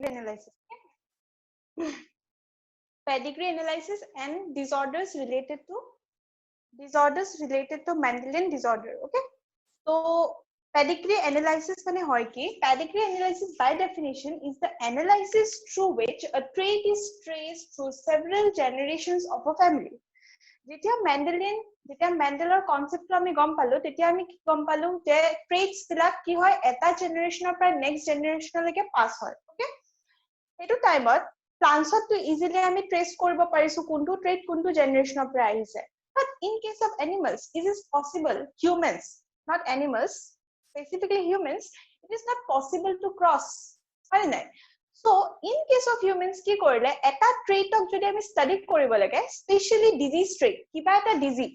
analysis. Pedigree analysis and disorders related to Mendelian disorder. Okay, so pedigree analysis মানে হয় কি? Pedigree analysis by definition is the analysis through which a trait is traced through several generations of a family. যেতিয়া মেন্ডেলৰ কনসেপ্টটো আমি গম পালো তেতিয়া আমি কি গম পালো যে ট্ৰেটস বিলাক কি হয় এটা জেনাৰেশনৰ পৰা নেক্সট জেনাৰেশনলৈকে পাস হয় ওকে এইটো টাইমত প্লান্টছটো ইজিলি আমি ট্ৰেস কৰিব পাৰিছো কোনটো ট্ৰেট কোনটো জেনাৰেশনৰ পৰা আহিছে but in case of animals it is possible humans not animals specifically humans it is not possible to cross হয় নাই so in case of humans কি কৰিলে এটা ট্ৰেটক যদি আমি ষ্টাডি কৰিব লাগে স্পেশালি ডিজিজ ট্ৰেট কিবা এটা ডিজিজ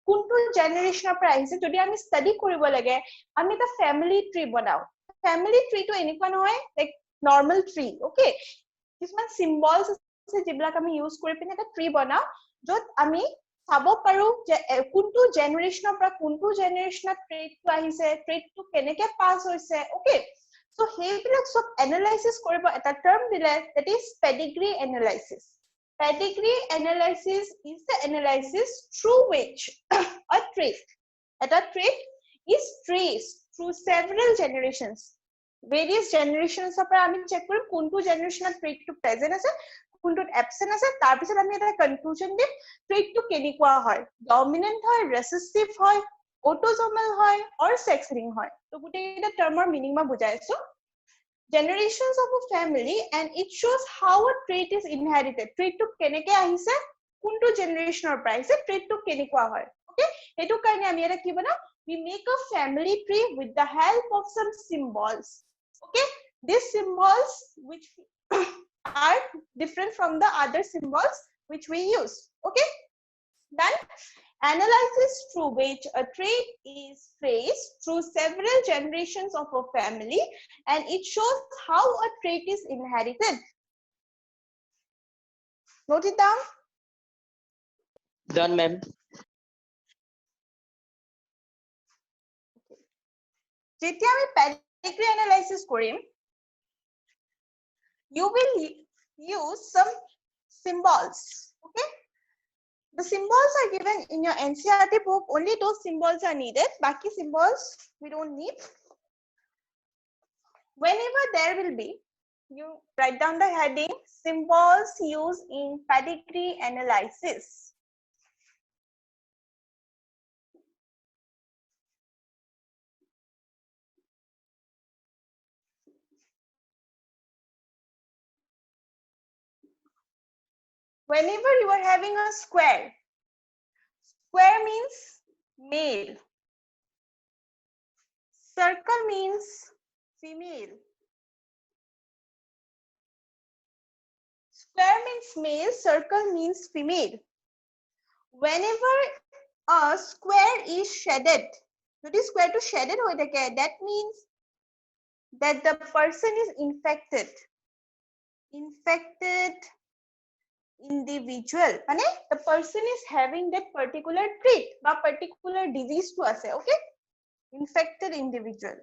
কোনটো জেনাৰেশনৰ পৰা আহিছে যদি আমি ষ্টাডি কৰিব লাগে আমি এটা ফ্যামিলি ট্ৰি বনাও ফ্যামিলি ট্ৰিটো এনেকুৱা নহয় লাইক নৰ্মাল ট্ৰি ওকে কিছুমান সিম্বলস আছে যিবিলাক আমি ইউজ কৰি পিনে এটা ট্ৰি বনাও যত আমি চাব পাৰো যে কোনটো জেনাৰেশনৰ পৰা কোনটো জেনাৰেশনত ট্ৰেটটো আহিছে ট্ৰেটটো কেনেকে পাস হৈছে ওকে so সেইবিলাক সব এনালাইসিস কৰিব এটা টার্ম দিলে that is pedigree analysis pedigree analysis is the analysis through which a trait is traced through several generations various generations of আমি চেক কৰিম কোনটো জেনাৰেশনত ট্ৰেটটো প্ৰেজেন্ট আছে কোনটোত এবসেন্ট আছে তাৰ পিছত আমি এটা কনক্লুজন দিম ট্ৰেটটো কেনেকুৱা হয় ডমিনেন্ট হয় ৰেসিসিভ হয় অটোজোমাল হয় or sex linked হয় তো গুটেইটা টার্মৰ মিনিং মই বুজাইছো generations of a family and it shows how a trait is inherited trait to keneke ahise kuntu generational price trait to kenekwa hoy okay etu karone ami eta ki banao we make a family tree with the help of some symbols okay these symbols which are different from the other symbols which we use okay then analysis through which a trait is traced through several generations of a family and it shows how a trait is inherited. Note it down. Done, ma'am. যেতিয়া আমি pedigree analysis Karim you will use some symbols okay the symbols are given in your NCERT book only those symbols are needed baki symbols we don't need whenever there will be you write down the heading symbols used in pedigree analysis whenever you are having a square means male circle means female square means male circle means female whenever a square is shaded যদি square to shaded hoy thake that means that the person is infected individual মানে the person is having that particular trait বা particular disease to ase okay infected individual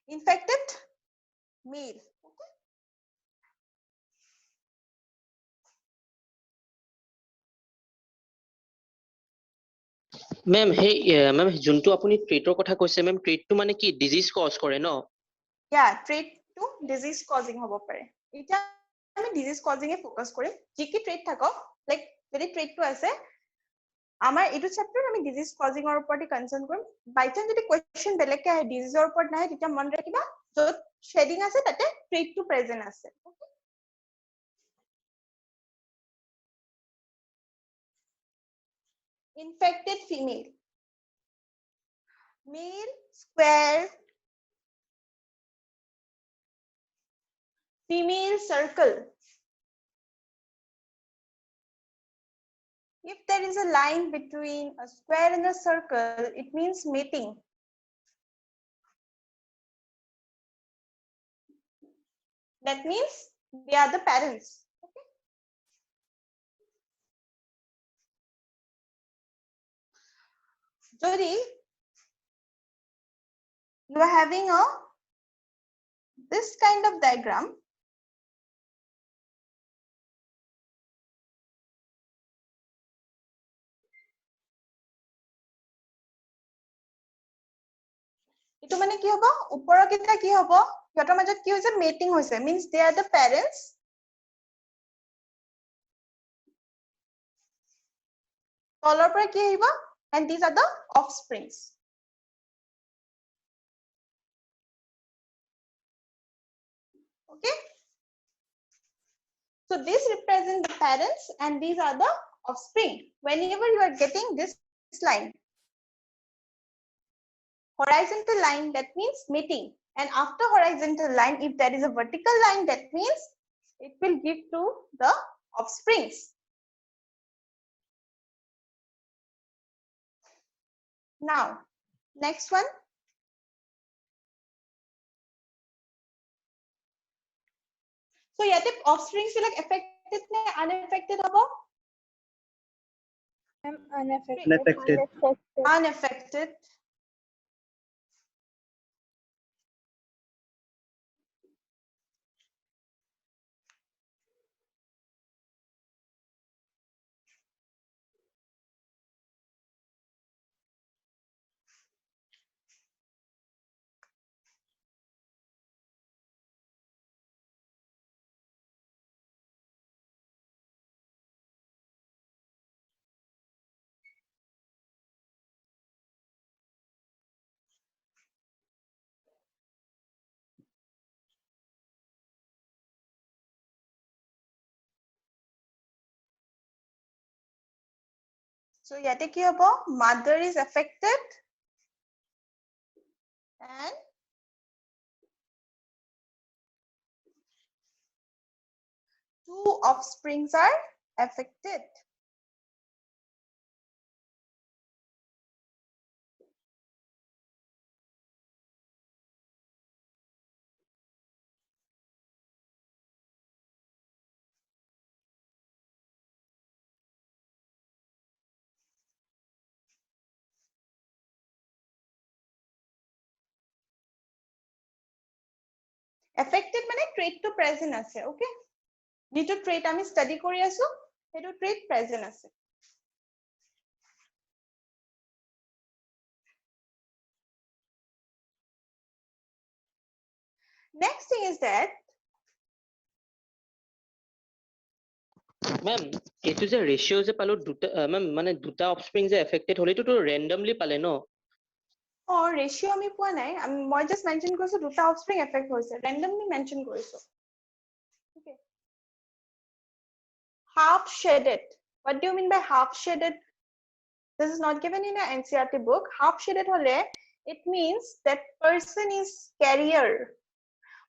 infected male okay Ma'am, hey, ma'am, juntu apuni trait kotha koise ma'am trait to mane ki disease cause kore no yeah trait to disease causing hobo pare eta আমি disease causing e focus korim ji ki trait thakok like jodi trait to ase আমার এটু chapter আমি disease causing এর উপরই concern করব by chance যদি question বেলেকে আহে ডিজিজৰ উপর না তেতিয়া মন ৰাখিবা যত শেডিং আছে তাতে ট্ৰেট টু প্ৰেজেন্ট আছে infected female male square female circle if there is a line between a square and a circle it means mating that means they are the parents okay যদি you are having a this kind of diagram itu মানে কি হ'ব ওপৰৰ কিটা কি হ'ব সিহঁতৰ মাজত কি হৈছে মেটিং হৈছে means they are the parents তলৰ পৰা কি আহিব and these are the offsprings okay so this represents the parents and these are the offspring whenever you are getting this line horizontal line that means mating and after horizontal line if there is a vertical line that means it will give to the offsprings now next one so yate offsprings like affected ne unaffected hobo unaffected so yate ki hobo mother is affected and two offsprings are affected affected মানে trait to present আছে okay যেটো trait আমি study কৰি আছো হেতু trait present আছে next thing is that ma'am এটো যে ৰেশিও যে পালো দুটা ম্যাম মানে দুটা অফস্প্ৰিং যে এফেক্টেড হলে তো ৰেন্ডমলি পালে ন ratio আমি পোৱা নাই মই just mention কৰিছো দুটা offspring affect হৈছে randomly mention কৰিছো okay half shaded what do you mean by half shaded this is not given in an NCERT book half shaded hole it means that person is carrier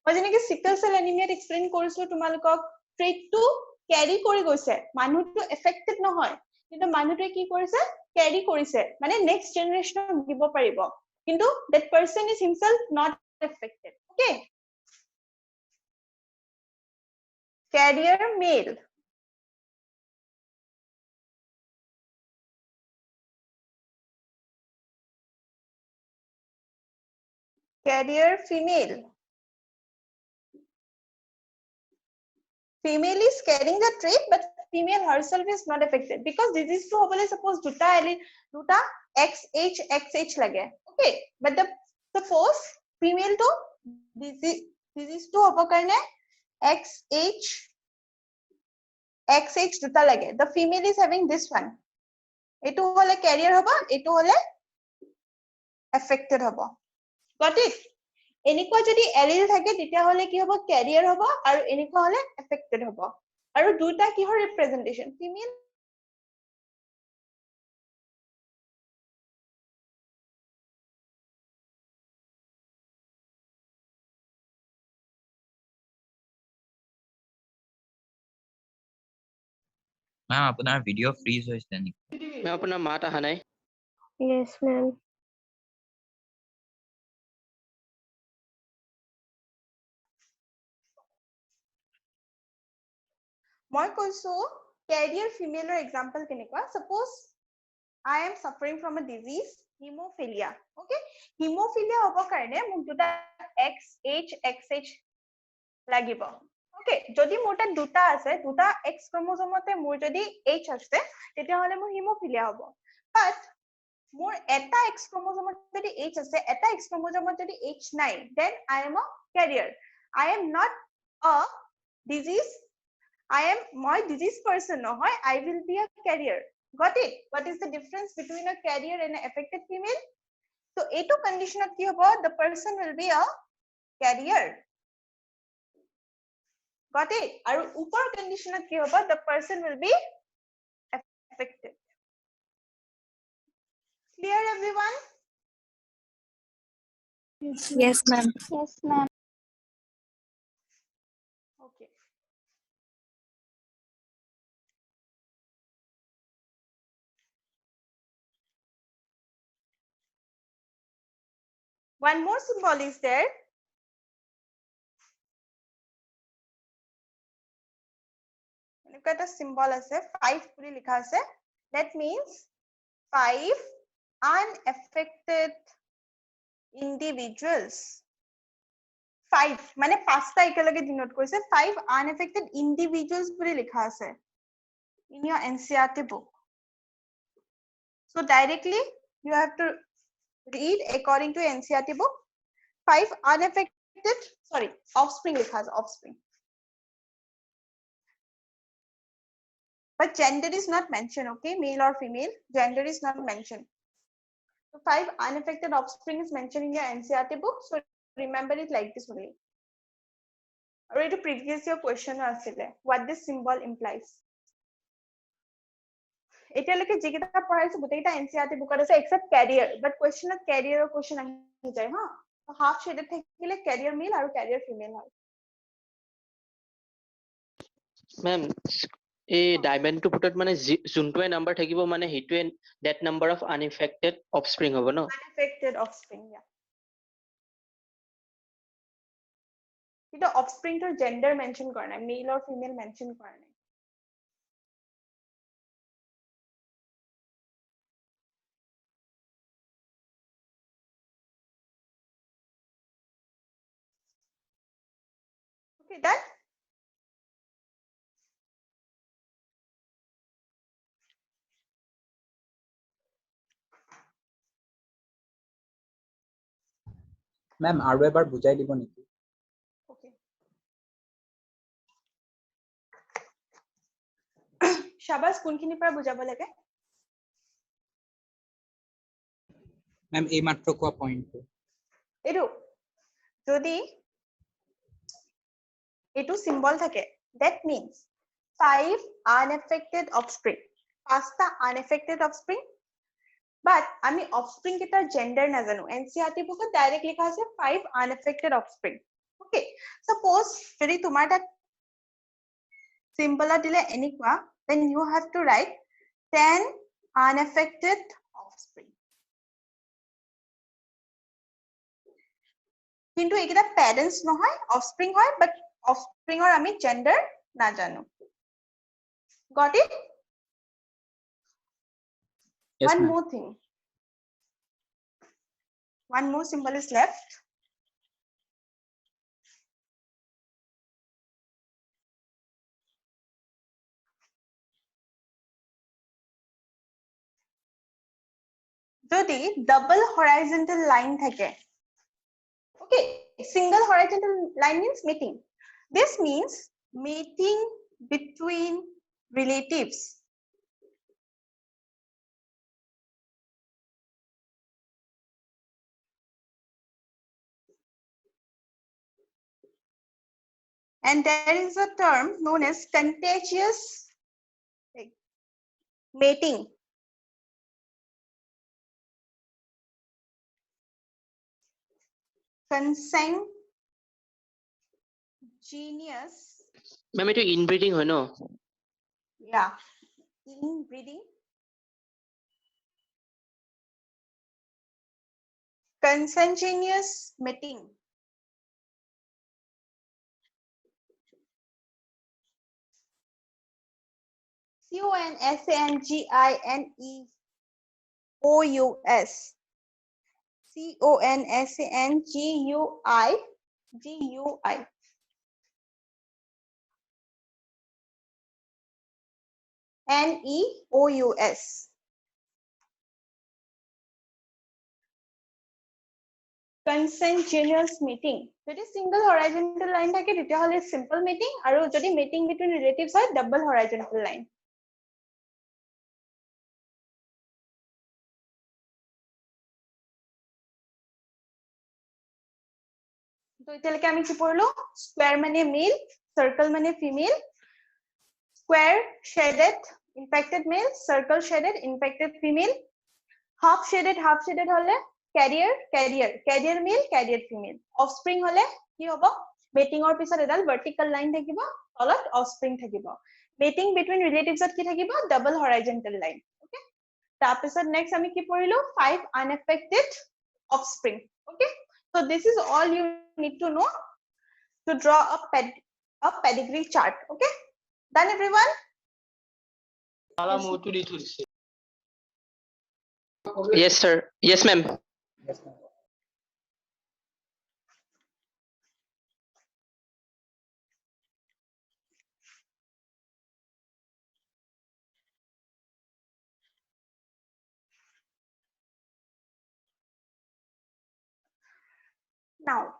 মই যেনেকে sickle cell anemia explain কৰিছো তোমালোকক trait to carry কৰি গৈছে মানুহটো affected নহয় কিন্তু মানুহটোৱে কি কৰিছে carry কৰিছে মানে next generation দিব পাৰিব কিন্তু that person is himself not affected okay carrier male carrier female female is carrying the trait but female herself is not affected because disease to hobole suppose duta xh lage okay but the suppose female to disease to hobo karne xh duta lage the female is having this one etu hole carrier hobo etu hole affected hobo got it এনেকুৱা যদি allele থাকে তেতিয়া হলে কি হ'ব ক্যাৰিয়াৰ হ'ব আৰু এনেকুৱা হলে এফেক্টেড হ'ব আৰু দুটা কিহৰ ৰিপ্ৰেজেন্টেশন ফিমেল मैम अपना वीडियो फ्रीज হৈছে নেকি ম্যাম আপোনাৰ মাত আহা নাই Yes, ma'am. মই কৈছো ক্যাৰিয়াৰ ফিমেলৰ এক্সাম্পল কেনেকুৱা suppose I am suffering from a disease hemophilia okay hemophilia হ'ব কাৰণে মোক দুটা xh লাগিব ওকে যদি মোৰ তাত দুটা আছে দুটা এক্স ক্ৰোমোজোমতে মোৰ যদি H আছে তেতিয়া হলে মোৰ হিমোফিলিয়া হ'ব বাট মোৰ এটা এক্স ক্ৰোমোজোমত যদি H আছে এটা এক্স ক্ৰোমোজোমত যদি H নাই then I am a carrier I am not a disease মই disease person নহয় I will be a carrier got it what is the difference between a carrier and an affected female so এইটো কন্ডিশনত কি হ'ব the person will be a carrier got it আৰু ওপৰ কন্ডিশনত কি হ'ব the person will be affected clear everyone Yes, ma'am. Yes, ma'am. okay one more symbol is there এনেকুৱা এটা symbol আছে 5 বুলি লিখা আছে that means 5 unaffected individuals 5 মানে পাঁচটা একেলগে ডিনোট কৰিছে 5 unaffected individuals বুলি লিখা আছে in your NCERT book so directly you have to read according to NCERT book 5 unaffected offspring likha hai offspring but gender is not mentioned okay male or female gender is not mentioned so 5 unaffected offspring is mentioned in your NCERT book so remember it like this only or it previous year question asile what this symbol implies এতিয়ালৈকে যিকেইটা পঢ়াইছো গোটেইটা NCERT বুকত আছে except carrier but question of carrier question আহি যায় হা half shaded থাকিলে carrier male আৰু carrier female হয় মেম এই ডায়মণ্ডটো ফুটত মানে যোনটোৱে নাম্বাৰ থাকিব মানে হেতুৱে that number of unaffected offspring হ'ব ন unaffected offspring yeah কিন্তু offspring টোৰ gender mention কৰা নাই male or female mention কৰা নাই okay done ম্যাম আৰু এবাৰ বুজাই দিব নেকি okay শাবাস কোনখিনিৰ পৰা বুজাব লাগে ম্যাম এই মাত্ৰ কোৱা পইণ্টটো এটো যদি এটো সিম্বল থাকে that means 5 unaffected offspring পাঁচটা unaffected offspring but আমি offspring কেটাৰ gender নাজানো NCERT বুকত ডাইৰেক্ট লিখা আছে 5 unaffected offspring okay suppose যদি তোমাৰ তাত symbol দিলে এনেকুৱা then you have to write 10 unaffected offspring কিন্তু এইকেইটা parents নহয় offspring হয় but offspring or আমি gender নাজানো got it yes one ma'am. more thing one more symbol is left যদি double horizontal line থাকে okay single horizontal line means mating this means mating between relatives and there is a term known as contagious mating consanguineous মেম এইটো ইনব্ৰিডিং হয় ন yeah inbreeding consanguineous mating CONSANGINEOUS CONSANGUIGUI Neous. Consanguineous meeting. যদি single horizontal line থাকে তেতিয়াহলে simple meeting আৰু যদি meeting between relatives হয় double horizontal line. তো এতিয়ালৈকে আমি কি পঢ়লো স্কয়াৰ মানে মেল সার্কেল মানে female square shaded infected male circle shaded infected female half shaded হলে carrier male carrier female offspring হলে কি হ'ব mating or পিছত এডাল vertical line থাকিব তলত offspring থাকিব mating between relatives কি থাকিব double horizontal line okay তাৰ পিছত next আমি কি পঢ়িলো 5 unaffected offspring okay so this is all you need to know to draw a pedigree chart okay done everyone Yes sir, yes ma'am. Yes, ma'am. now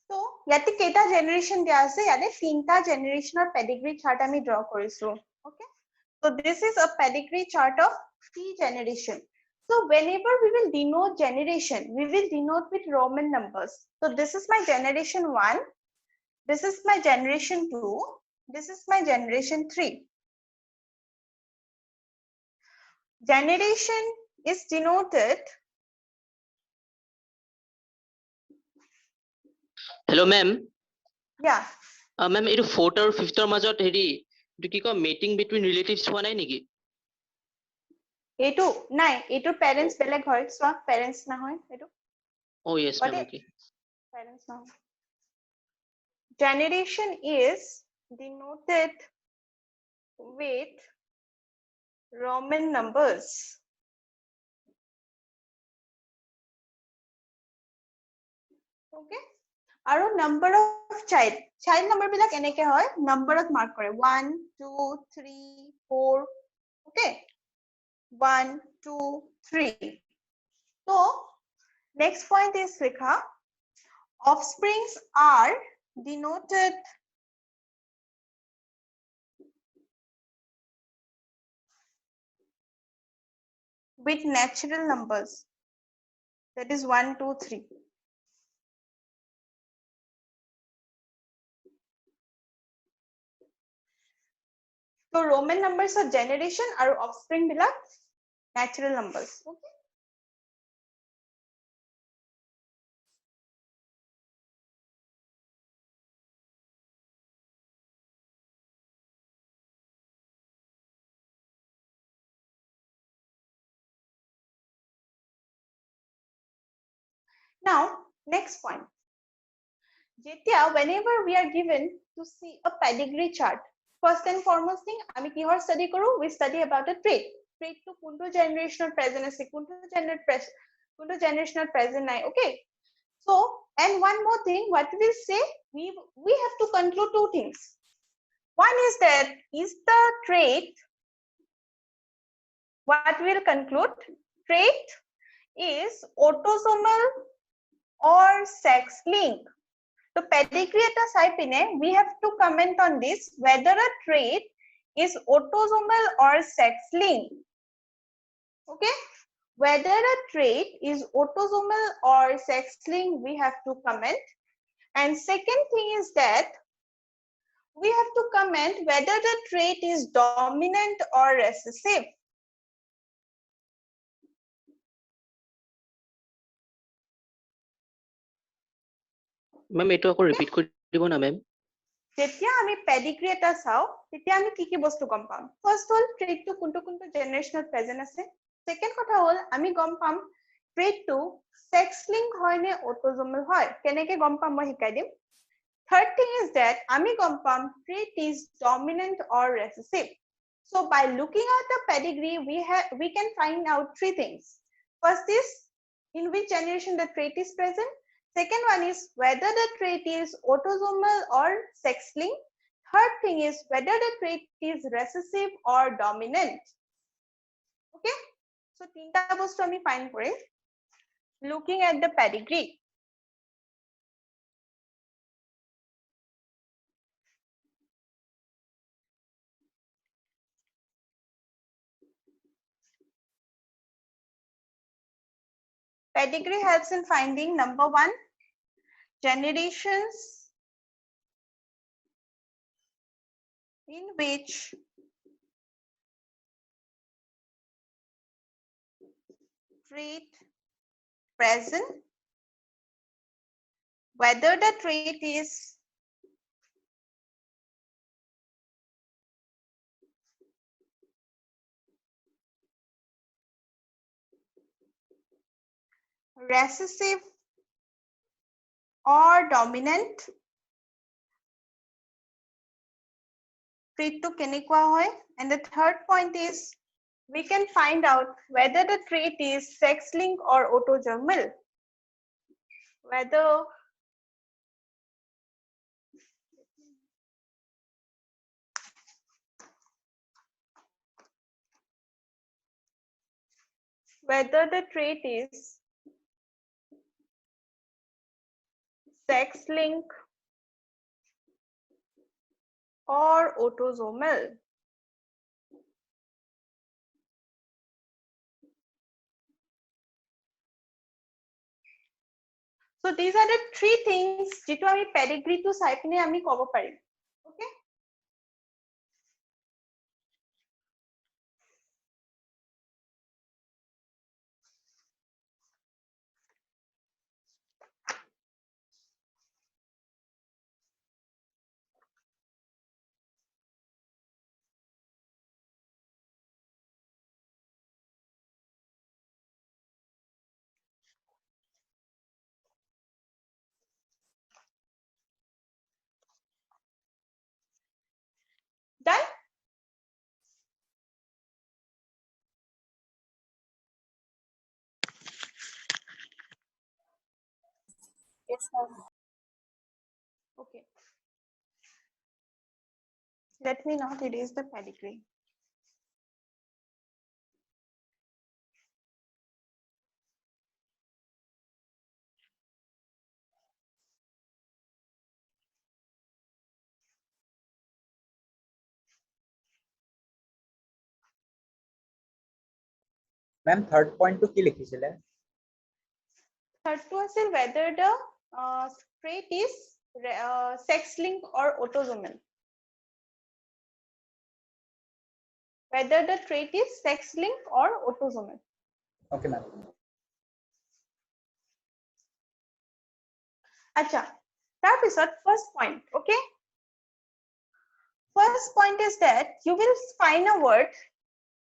so ইয়াতে কেটা generation দিয়া আছে ইয়াতে তিনটা generational pedigree chart আমি draw কৰিছো okay so this is a pedigree chart of three generation so whenever we will denote generation we will denote with roman numbers so this is my generation 1 this is my generation 2 this is my generation 3 generation is denoted Hello ma'am. yeah Ma'am এইটো 4th আৰু 5th ৰ মাজত হেৰি এইটো কি কয় meeting between relatives হোৱা নাই নেকি? এইটো নাই এইটো parents বেলেগ হয় সো parents না হয় এইটো Oh yes But ma'am, it- okay. parents now generation is denoted with roman numbers okay আৰু number of child number বিলাক এনেকে হয় number of mark কৰে 1 2 3 4 okay 1 2 3 so next point is likha offsprings are denoted with natural numbers that is 1 2 3 so roman numbers are generation আৰু offspring বিলাক natural numbers okay now next point যেতিয়া whenever we are given to see a pedigree chart first and foremost thing আমি কিহৰ study কৰো we study about a trait to কোনটো generational present আছে কোনটো generational present নাই okay so and one more thing what we will say we have to conclude two things one is that is the trait what we will conclude trait is autosomal or sex linked so pedigree eta sai pine we have to comment on this whether a trait is autosomal or sex linked okay whether a trait is autosomal or sex linked we have to comment and second thing is that we have to comment whether the trait is dominant or recessive Ma'am এইটো আকৌ repeat কৰি দিব না ma'am? যেতিয়া আমি pedigree এটা চাও তেতিয়া আমি কি কি বস্তু গম পাম ফাৰ্স্ট হল ট্ৰেটটো কোনটো জেনাৰেশনত প্ৰেজেন্ট আছে সেকেন্ড কথা হল আমি গম পাম ট্ৰেটটো সেক্স লিংক হয় নে অটোজোমাল হয় কেনেকে গম পাম মই শিকাই দিম third thing is that আমি গম পাম trait is dominant or recessive so by looking at the pedigree we can find out three things first is in which generation the trait is present second one is whether the trait is autosomal or sex linked third thing is whether the trait is recessive or dominant okay so tinta bostu ami find korim looking at the pedigree pedigree helps in finding number 1 generations in which trait present whether the trait is recessive or dominant trait to kenekwa hoy and the third point is we can find out whether the trait is sex linked or autosomal whether the trait is sex linked or autosomal so these are the three things jitu ami pedigree to sai pine ami kobo parim okay done Yes, sir. okay let me not erase the pedigree Ma'am, third point to ki likhisile? third to asil whether the trait is sex linked or autosomal whether the trait is sex linked or autosomal Okay, ma'am. acha tar pisot first point okay first point is that you will find a word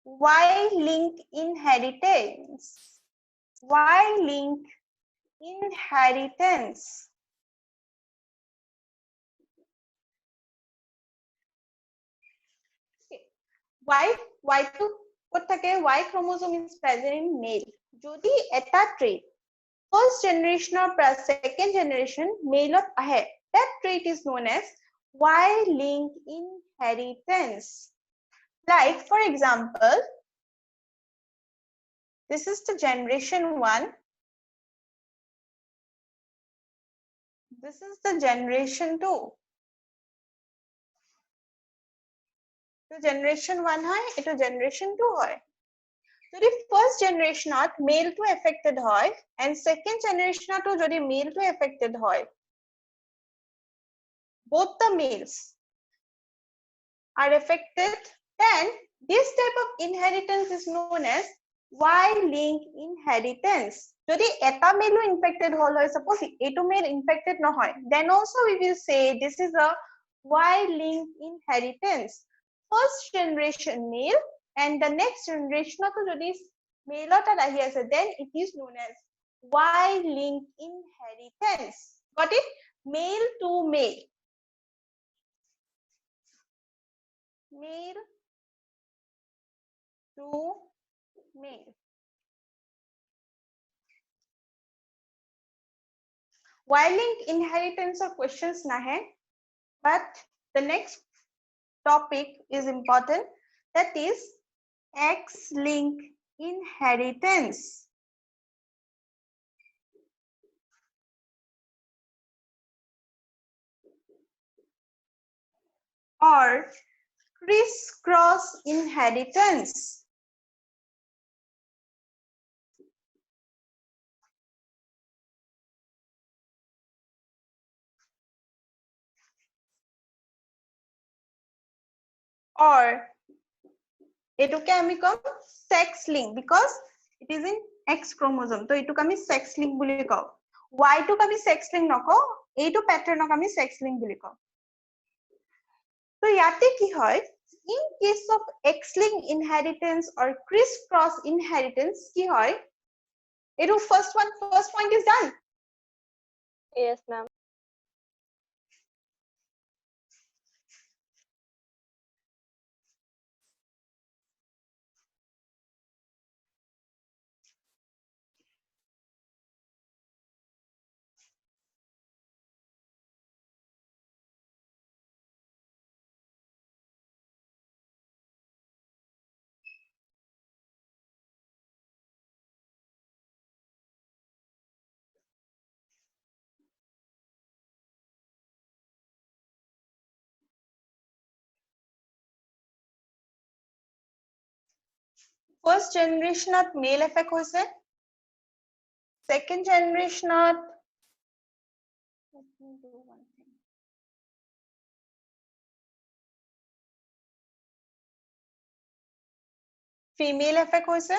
Y-link inheritance Y-link inheritance Y to kot thake Y chromosome is present in male jodi eta trait first generation or second generation male ahe that trait is known as Y-link inheritance like for example this is the generation 1 this is the generation 2 to generation 1 hoy eto generation 2 hoy jodi first generation at male to affected hoy and second generation to jodi male to affected hoy both the males are affected then this type of inheritance is known as Y-link inheritance jodi eta male infected hol hoy suppose eto male infected no hoy then also we will say this is a Y-linked inheritance. First generation male and the next generation of the male then it is known as Y-linked inheritance. Got it? Male to male. Male to male. Y-linked inheritance or questions nahe, but the next topic is important, that is X-linked inheritance. Or crisscross inheritance. Or এটুকে আমি কম sex link because it is in X chromosome, তো এটুক আমি sex link বুলি কও। Y টুক আমি sex link নকও, এইটো প্যাটার্নক আমি sex link বুলি কও। তো ইয়াতে কি হয়, in case of X-linked inheritance or crisscross inheritance কি হয়, এটু first point is done. Yes, ma'am. First generation of male effect hoise, second generation of, let me do one thing. Female effect hoise,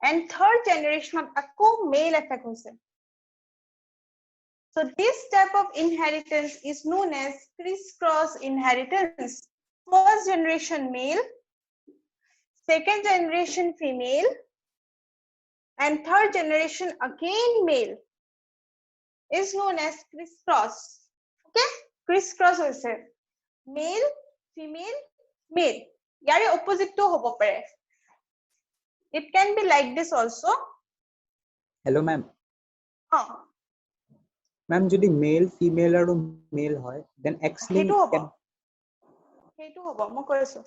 and third generation of akko male effect hoise. So this type of inheritance is known as crisscross inheritance. First generation male, second generation female, and third generation again male is known as crisscross. Okay, crisscross hoise male, female, male. Yare opposite to hobo pare. It can be like this also. Hello ma'am. Ma'am, যদি male female আৰু male হয় then X link হেতু হবো মই কৈ আছো।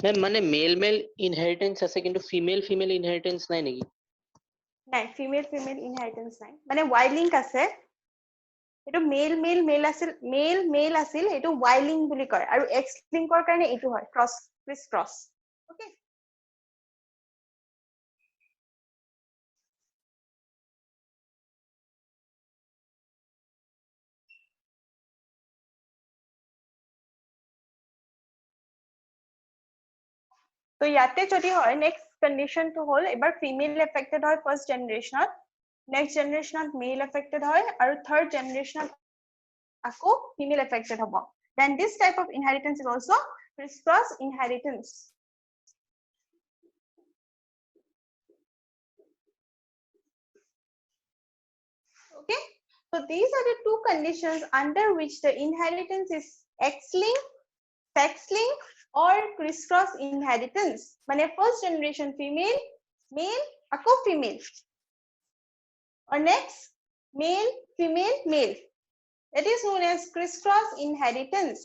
মেম মানে mail inheritance আছে কিন্তু ফিমেল ইনহেৰিটেন্স নাই নেকি? নাই, ফিমেল ইনহেৰিটেন্স নাই, মানে Y লিংক আছে, এটো মেল আছিল, এটো Y লিংক বুলি কয়, আৰু X লিংকৰ কাৰণে এটো হয় ক্ৰিছ ক্ৰছ। ওকে, তো ইয়াতে যদি হয় নেক্সট কন্ডিশনটো হল এবাৰ ফিমেল এফেক্টেড হয় ফার্স্ট জেনারেশনত, নেক্সট জেনারেশনত মেল এফেক্টেড হয়, আৰু থার্ড জেনারেশনত আকৌ ফিমেল এফেক্টেড হ'ব। Then this type of inheritance is also crisscross inheritance. Okay, so these are the two conditions under which the inheritance is X-linked, sex-linked, or crisscross inheritance. মানে first generation female, male, আকৌ female, or next male, female, male. It is known as crisscross inheritance.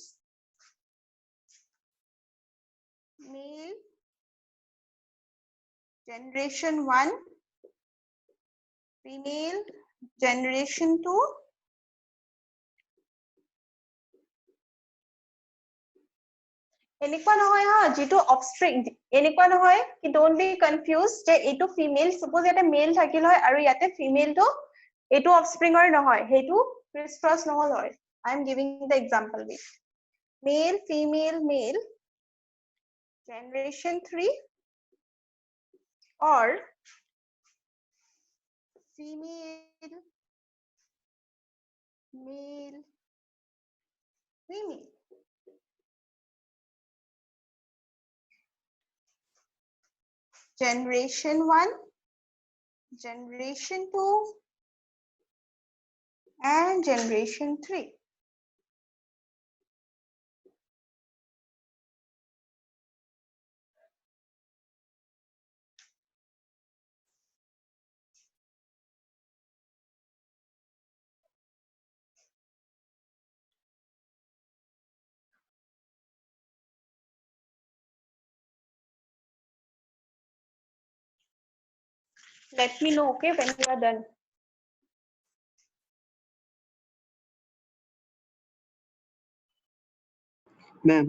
Male generation 1, female generation 2, এনেকুৱা নহয় হা, যেটো offspring এনেকুৱা নহয় কি, don't be confuse যে এটো ফিমেল, সাপোজ ইয়াতে মেল থাকিল হয় আৰু ইয়াতে ফিমেলটো এটো অফস্প্রিংৰ নহয়, হেতু ক্রিস ক্রস নহল হয়। I am giving the example with male, female, male generation 3, or female, male, female. Generation 1, generation 2, and generation 3. Let me know, okay, when you are done. Ma'am,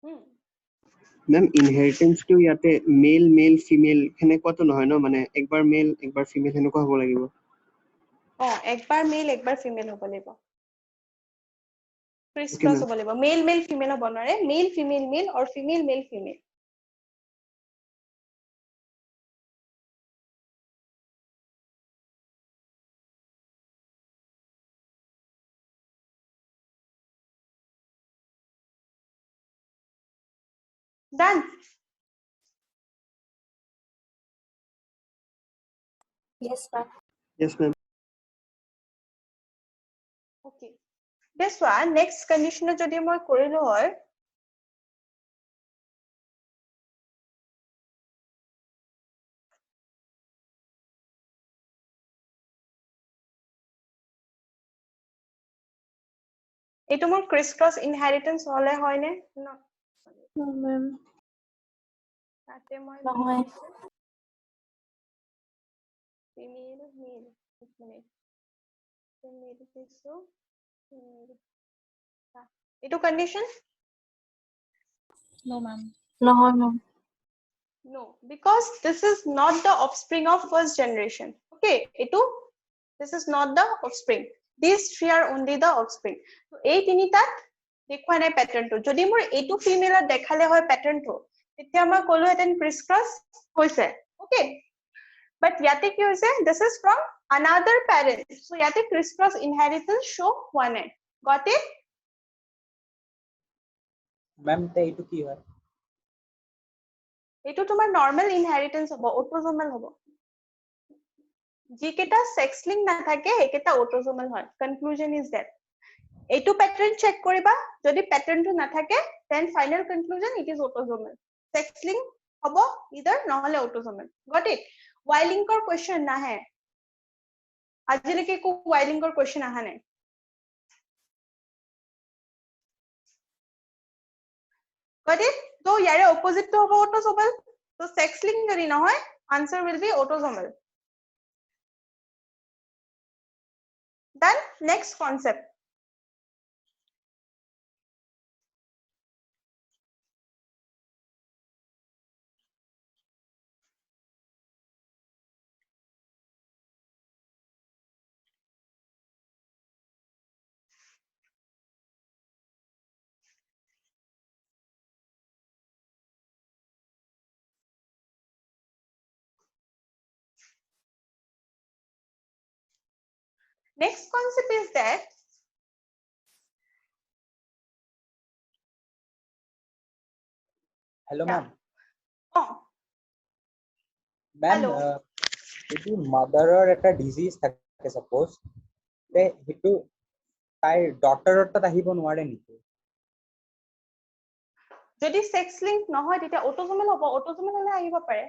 Hmm. ma'am, inheritance to ইয়াতে male male female হেনেকুৱাটো নহয় ন মানে একবাৰ male একবাৰ female হেনেকুৱা হ'ব লাগিব একবাৰ মেল একবাৰ ফিমেল হ'ব লাগিব ক্ৰিছ Okay, ক্ৰছ ma'am. হ'ব লাগিব মেল মেল ফিমেল হ'ব নোৱাৰে male female male or female male female done Yes, ma'am. Yes, ma'am. okay this one next condition যদি মই কৰিলো হয় এইটো মোৰ ক্ৰিছ ক্ৰছ ইনহেৰিটেন্স হলে হয় নে ন No, ma'am. তাতে মই নহয় ফিমেল মেল এক মিনিট ফিমেল দিছো এইটো কন্ডিশন No, ma'am. নহয়, ma'am. No, because this is not the offspring of first generation. Okay, this is not the offspring. These three are only the offspring. So, এই তিনিটাত দেখুৱা নাই pattern টো যদি মোৰ এইটো female দেখালে হয় pattern টো তেতিয়া মই কলো হেতেন ক্ৰিছ ক্ৰছ হৈছে okay but ইয়াতে কি হৈছে this is from another parent so ইয়াতে ক্ৰিছ ক্ৰছ inheritance show হোৱা নাই got it Ma'am, তে এইটো কি হয়? এইটো তোমাৰ normal inheritance হ'ব autosomal হ'ব যিকেইটা sex link নাথাকে সেইকেইটা autosomal হয় conclusion is that এইটো pattern check কৰিবা যদি pattern টো নাথাকে then final conclusion it is autosomal sex link হ'ব either নহলে autosomal got it y link ৰ question নাহে আজিলৈকে একো y link ৰ question আহা নাই got it so ইয়াৰে opposite টো হ'ব autosomal so sex link যদি নহয় answer will be autosomal then next concept next concept is that Hello, Yeah. ma'am. oh Ma'am, Hello. যদি mother-ৰ এটা disease থাকে suppose তে সেইটো তাইৰ daughter-ৰ তাত আহিব নোৱাৰে নেকি? যদি sex link নহয় তেতিয়া autosomal হ'ব autosomal হলে আহিব পাৰে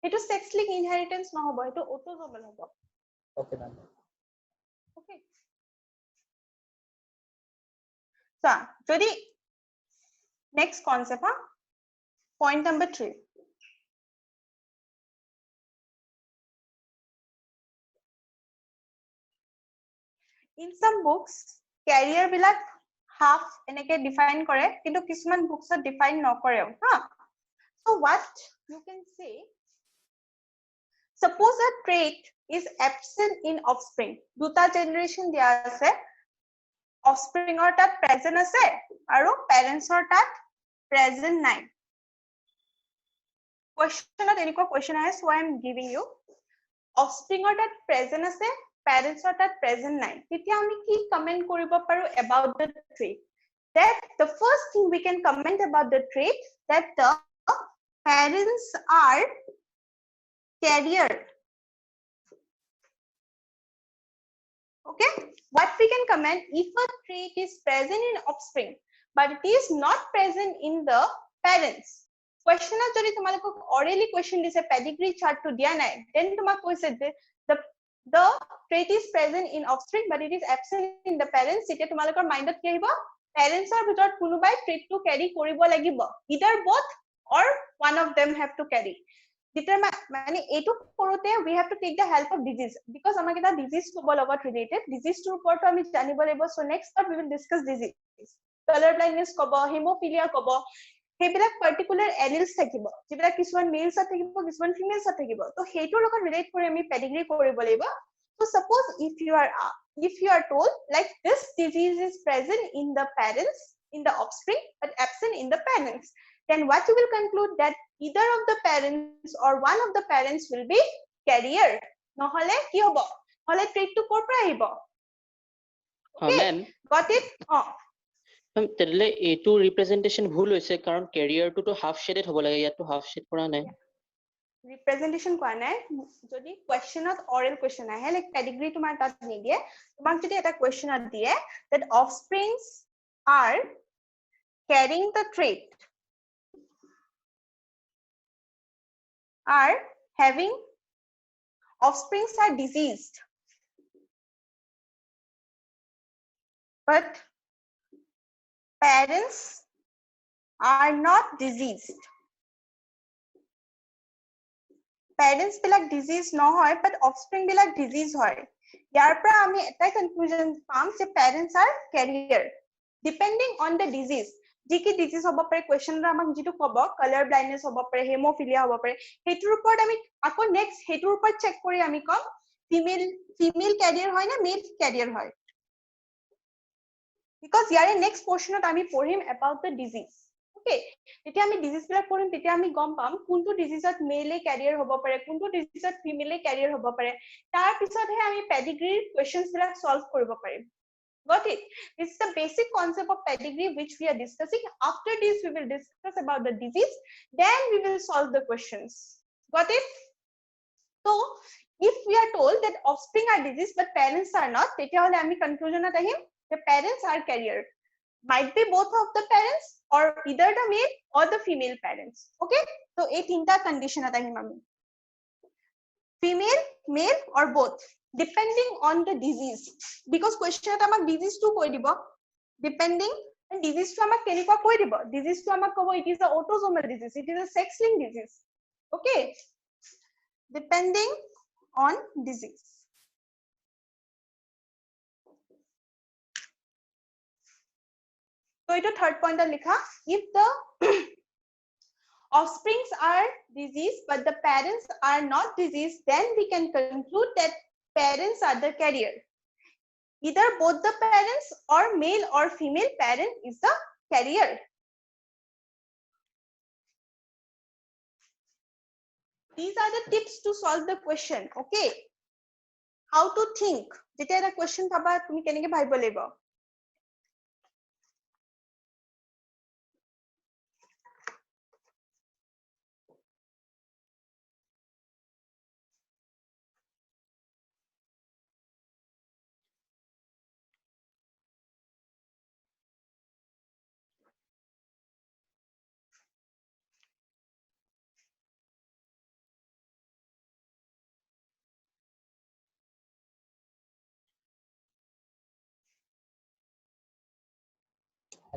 সেইটো sex link inheritance নহব সেইটো autosomal হ'ব Okay, ma'am. okay so যদি next concept point number 3 in some books carrier black half এনেকে define কৰে কিন্তু কিছুমান books define নকৰেও so what you can say suppose a trait is absent in offspring দুটা generation দিয়া আছে offspring or তাত present আছে আৰু parents or তাত present নাই question at এনেকুৱা question আহে so I am giving you offspring or তাত present আছে parents are that present নাই তেতিয়া আমি কি comment কৰিব পাৰো about the trait that the first thing we can comment about the trait that the parents are carrier. Okay, what we can comment if a trait is present in offspring but it is not present in the parents. Question jodi tumalok orally question dise pedigree chart to dia nai then tumak koise the trait is present in offspring but it is absent in the parents ite tumalokor mind ki ahibo parents are bhitor kunubai trait to carry koribo lagibo either both or one of them have to carry মানে এটো কৰোতে we have to take the help of disease because আমাক এটা disease কব লগত related disease টোৰ ওপৰত আমি জানিব লাগিব so next part we will discuss disease color blindness কব hemophilia কব সেইবিলাক particular alleles থাকিব যেবিলাক কিছুমান males থাকিব কিছুমান females থাকিব তো হেইটোৰ লগত relate কৰি আমি pedigree কৰিব লাগিব so suppose if you are told like this disease is present in the parents in the offspring but absent in the parents then what you will conclude that either of the parents or one of the parents will be carrier নহলে কি হ'ব হলে trait to কৰ পৰা আহিব okay ma'am got it তেলে এটো ৰিপ্ৰেজেন্টেশন ভুল হৈছে কাৰণ ক্যাৰিয়াৰ টো হাফ শেডেড হ'ব লাগে ইয়াতো হাফ শেড কৰা নাই representation কোৱা নাই যদি questionত oral question আহে like pedigree তোমাৰ তাত নিদিয়ে তোমাক যদি এটা questionত দিয়ে that offsprings are carrying the trait are having offsprings are diseased but parents are not diseased parents bilak disease নহয় but offspring bilak disease হয় ইয়াৰ পৰা আমি এটা conclusion পাম যে parents are carrier depending on the disease যি কি disease হ'ব পাৰে question ৰ আমাক যেটো কব color blindness হ'ব পাৰে hemophilia হ'ব পাৰে হেতুৰ ওপৰত আমি আকৌ next হেতুৰ ওপৰত চেক কৰি আমি কম female carrier হয় না male carrier হয় because ইয়াৰে next portionত আমি পঢ়িম about the disease okay তেতিয়া আমি disease বিলাক পঢ়িম তেতিয়া আমি গম পাম কোনটো diseaseত male carrier হ'ব পাৰে কোনটো diseaseত female carrier হ'ব পাৰে তাৰ পিছতহে আমি pedigree questions বিলাক solve কৰিব পাৰিম got it this is the basic concept of pedigree which we are discussing after this we will discuss about the disease then we will solve the questions got it so if we are told that offspring are diseased but parents are not তেতিয়া হলে আমি conclusion at আহিম the parents are carrier might be both of the parents or either the male or the female parents okay so এই তিনটা condition at আহিম আমি female male or both depending on the disease because question at amak disease to koi dibo depending and disease to amak kenikwa koi dibo disease to amak kobo it is a autosomal disease it is a sex linked disease okay depending on disease so ito third point likha if the offsprings are diseased but the parents are not diseased then we can conclude that parents are the carrier either both the parents or male or female parent is the carrier these are the tips to solve the question okay how to think jeta eta question thaba tumi keneke bhabibo laibo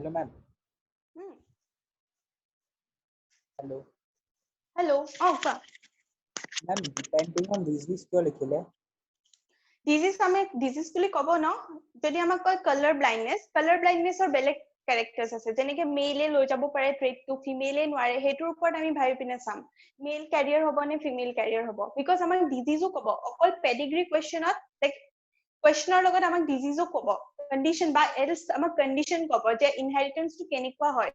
Hello, ma'am. Hello. hello ka Ma'am, depending on disease kyo likhile? disease ame disease boli kobo no jodi amak koy color blindness or belek characters ase jeneke male loi jabo pare trait to female nware hetur upor ami bhabi pine sam male carrier hobo ne female carrier hobo because amak disease o kobo okol pedigree question at like question or logot amak disease o kobo condition ba else amak condition kobo je inheritance to kenikwa hoy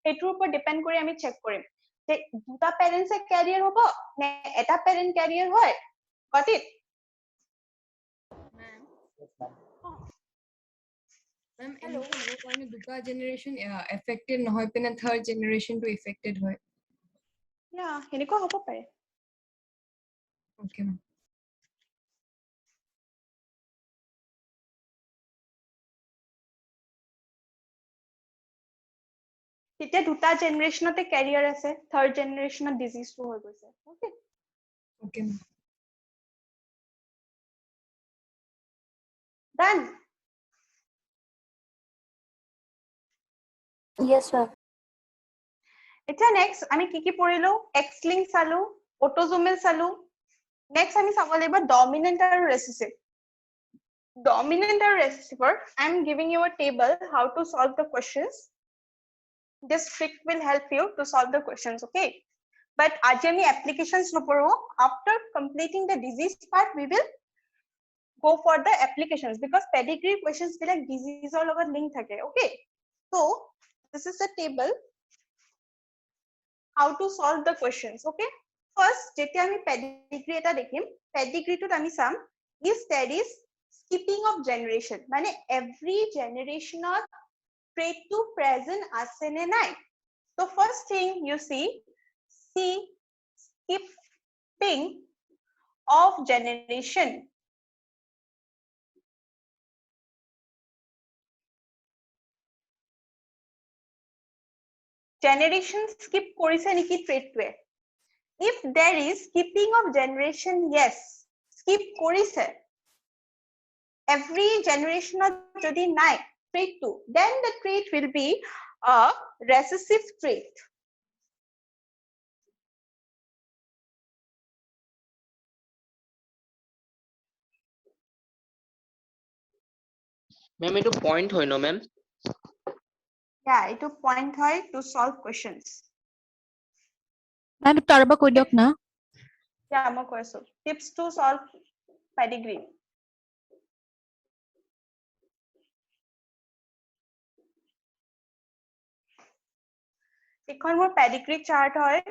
hetur upor depend kori ami check korim je duta parents e carrier hobo ne eta parent carrier hoy got it Ma'am, Hello. এনেকুৱা হ'ব কাৰণে দুটা generation affected নহয় পিনে third generation টো affected হয়। Yeah, সেনেকুৱা হ'ব পাৰে। Okay, ma'am. তেতিয়া দুটা জেনাৰেশনতে কেৰিয়াৰ আছে, থাৰ্ড জেনাৰেশনত ডিজিজটো হৈ গৈছে। ওকে, Okay, ma'am. ডান। Yes, ma'am. এতিয়া নেক্সট আমি কি কি পঢ়িলো? এক্স লিংক চালো, অটোজোমেল চালো। নেক্সট আমি চাব লাগিব ডমিনেন্ট আৰু ৰেসিসিভ। Dominant or recessive, I'm giving you a table how to solve the questions. This trick will help you to solve the questions, okay? But aaj ami applications noporo. After completing the disease part, we will go for the applications because pedigree questions be like disease or logot link thake, okay? So this is the table how to solve the questions, okay? First, jetia ami pedigree eta dekhim, pedigree to ami sam is there is skipping of generation. Mane every generation of trait to present ase ne nai. So first thing you see skipping of generation. Generation skip korise niki trait to. If there is skipping of generation, yes, skip korise. Every generation of jodi nai trait to, then the trait will be a recessive trait. Ma'am, etu point hoy no ma'am? Yeah, it to point hoy to solve questions. Ma'am, একটু আরেকবার কই দিয়ক না। Yeah, মই কৈছো tips to solve pedigree. এখন মোৰ pedigree chart হয়।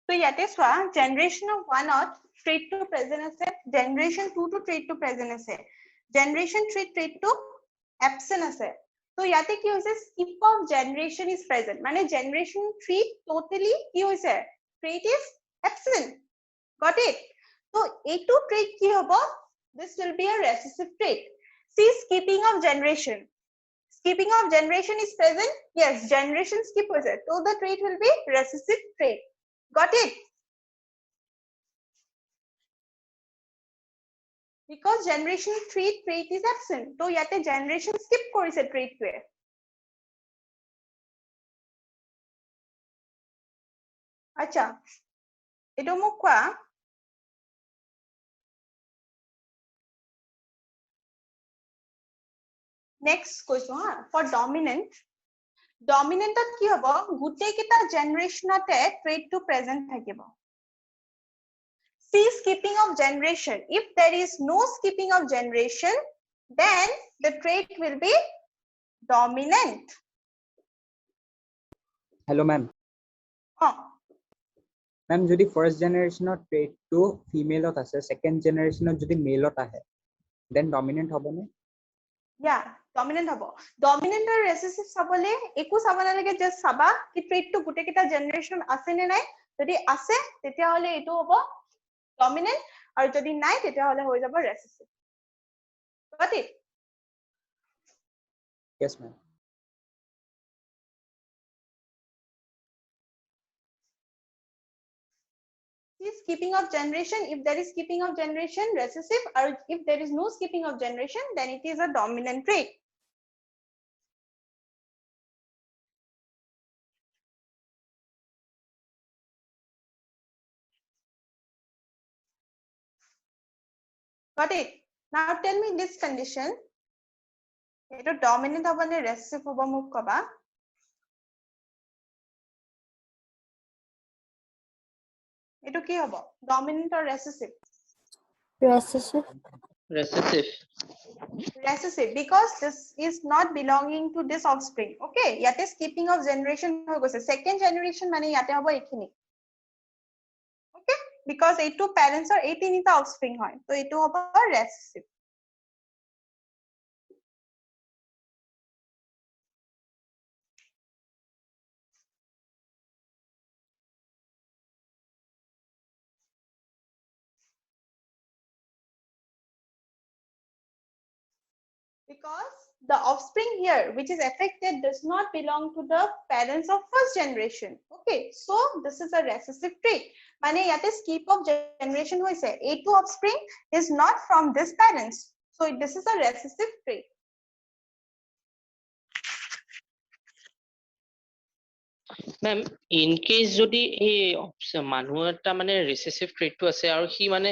So ইয়াতে চোৱা generation of 1 trait to present আছে, generation 2 to trait to present আছে, generation 3 trait to absent আছে. So ইয়াতে কি হৈছে skip of generation is present, মানে generation 3 totally কি হৈছে trait is absent. Got it? So এইটো trait কি হ'ব? This will be a recessive trait. See skipping of generation. Skipping of generation is present. Yes, generation skip হৈছে. So the trait will be recessive trait. Got it? Because generation 3 trait is absent. So yate generation skip korise trait to. Acha. Eto mok kwa next question ha for dominant. Dominant ki hobo gute kita generation ate trait to present thakibo. See skipping of generation. If there is no skipping of generation, then the trait will be dominant. Hello, ma'am. Ma'am, যদি first generation of trait to female ot ase, second generation of যদি male ot ahe, then dominant hobo ne? Yeah, dominant hobo. Dominant or recessive sabole eku sabana lage just saba ki trait to gute kita generation ase ne nai. Jodi ase tetia hole etu hobo dominant aru jodi nai tetia hole hoi jabo recessive. Got it? Yes, ma'am. Skipping of generation, if there is skipping of generation, recessive, or if there is no skipping of generation, then it is a dominant trait. Got it? Now tell me this condition. Eto dominant hobo ne recessive hobo muk koba. Eto ki hobo? Dominant or recessive? Recessive. Recessive. Recessive, because this is not belonging to this offspring. Okay, yate skipping of generation hoy goise. Second generation mane yate hobo ekhini. Okay, because এই two parents are 18 ita offspring hoy. So eto hobo recessive. Because the offspring here which is affected does not belong to the parents of first generation. Okay, so this is a recessive trait. Mane yate skip of generation hoise. A2 offspring is not from this parents. So this is a recessive trait. Ma'am, in case jodi ei manu eta mane recessive trait to ase aru hi mane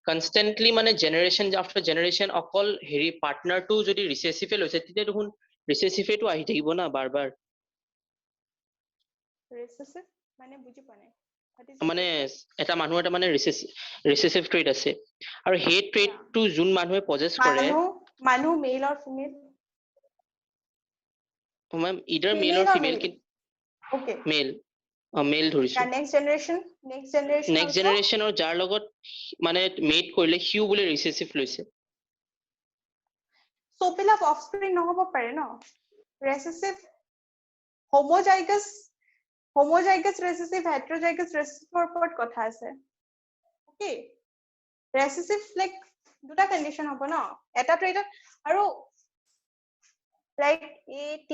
constantly mane generation after generation okol heri partner to jodi recessive loise tite duhun recessive to ahi thakibo na bar bar Recessive mane buji pa nai. What is মানে recessive? এটা মানুহ এটা মানে ৰিসেসিভ treat আছে আৰু সেই ট্ৰেটটো যোন মানুহে পজেছ কৰে Manu male or female? Ma'am either male Female or or female male? Okay. Male male ধৰিছো Yeah, next generation next also? জেনেৰেশ্যনৰ যাৰ লগত মানে মেট কৰিলে হিউ বুলি ৰিসেসিভ লৈছে So pilap offspring no hobo pare no. Recessive homozygous recessive heterozygous recessive report kotha ase. Okay, recessive like duta condition hobo no, eta trait aru like AT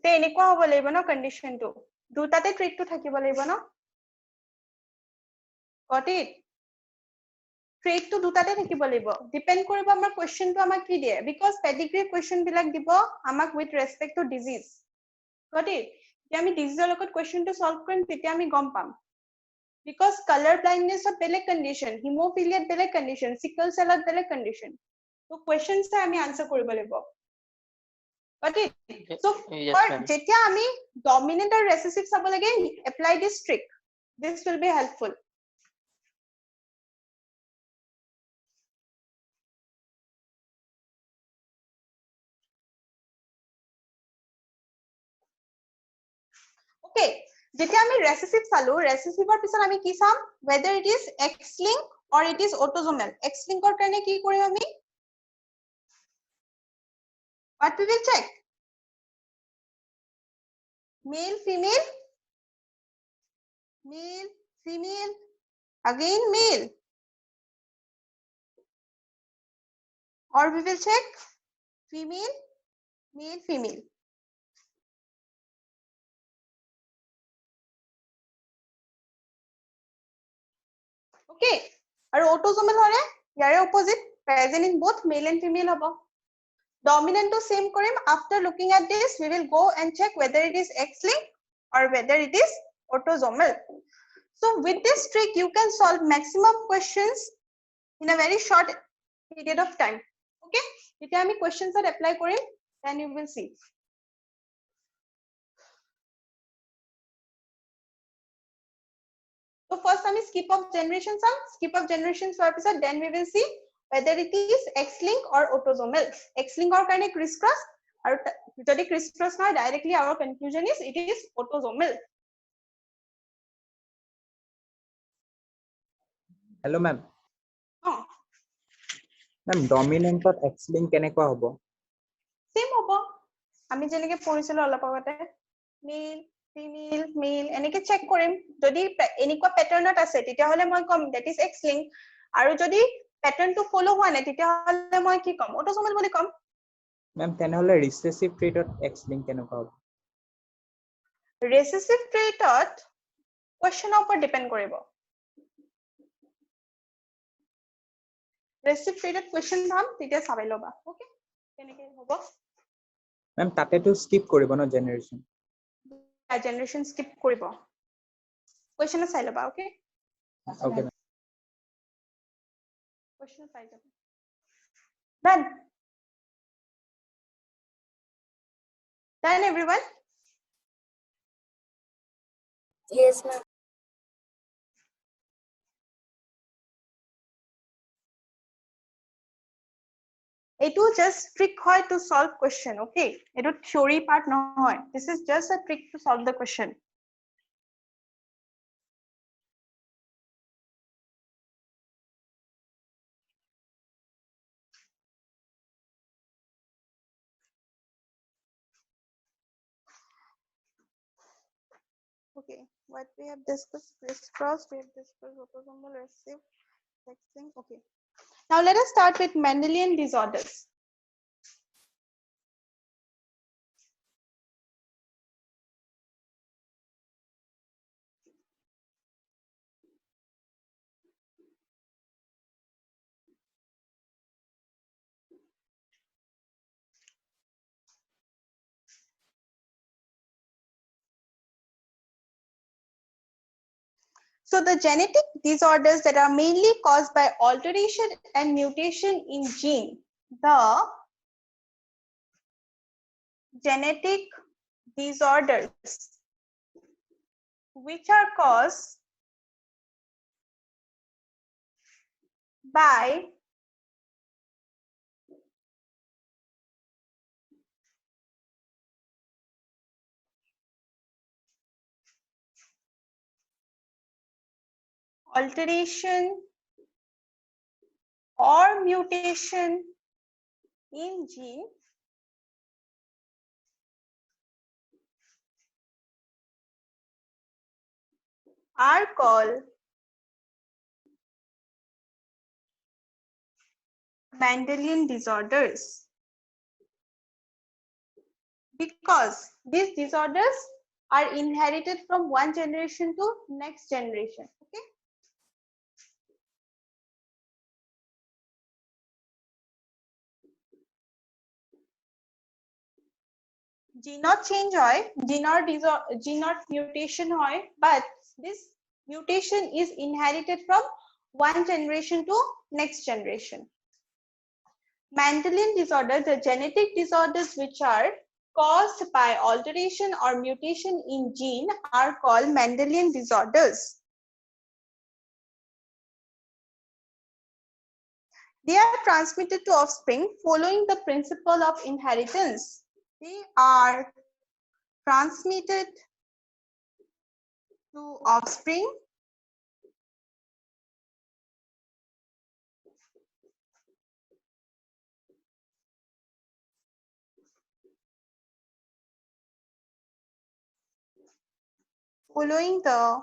te enekwa hobo laibo no condition to dutate trait to thakibo laibo no. Got it? Trait to dutate thakibo laibo, depend koribo amar question to amak ki die, because pedigree question bilak dibo amak with respect to disease. Got it? Ti ami disease logot question to solve korim tete ami gom pam, because color blindness of belek condition, hemophilia belek condition, sickle cell belek condition. So questions ta ami answer koribo laibo. Got it? So Yes, for ma'am. jetia ami dominant or recessive sabo lage, apply this trick. This will be helpful. Okay, jetia ami recessive salu, recessive or pisot ami ki sam, whether it is X-linked or it is autosomal. X-linked or karone ki korim ami? What we will check? Male, female, again male. Or we will check female, male, female. Okay, aru autosomal hore yare opposite, present in both male and female hobo. Dominant to same korim. After looking at this, we will go and check whether it is X-linked or whether it is autosomal. So with this trick, you can solve maximum questions in a very short period of time. Okay, if any questions are apply korim, then you will see. So first I skip of generations episode, then we will see whether it is X-linked or autosomal. X-linked or karone crisscross, or jodi crisscross na directly our conclusion is it is autosomal. Hello ma'am. Oh, Ma'am, dominant of X-link kenekwa hobo? same hobo. Ami jeneke porisilo olop agate, male, female, male eneke check korim. Jodi enikwa pattern ot ase titia hole moi kom that is X-linked, aru jodi pattern to follow hoa na titia hole moi ki kom autosomal boli kom. Ma'am, tenhole recessive trait of X-link kenekwa hobo? Recessive trait ot question upor depend koribo. Recessive trait ot question dham titia sabai loba. Okay, keneke hobo? Ma'am, tate to skip koribo no generation. Generation skip koribo. question চাই ল'বা, okay? Okay, ma'am. Question পাই যাবা। Done. Done, everyone? Yes, ma'am. এইটো just trick হয় to solve question, okay? এইটো theory part নহয়. This is just a trick to solve the question. Okay, what we have discussed, crisscross, we have discussed autosomal recessive sexing. Okay, now let us start with Mendelian disorders. So the genetic disorders that are mainly caused by alteration and mutation in gene, the genetic disorders which are caused by alteration or mutation in gene are called Mendelian disorders, because these disorders are inherited from one generation to next generation. Okay. Genot change hoy, genot mutation hoy, but this mutation is inherited from one generation to next generation. Mendelian disorders, the genetic disorders which are caused by alteration or mutation in gene, are called Mendelian disorders. They are transmitted to offspring following the principle of inheritance. They are transmitted to offspring following the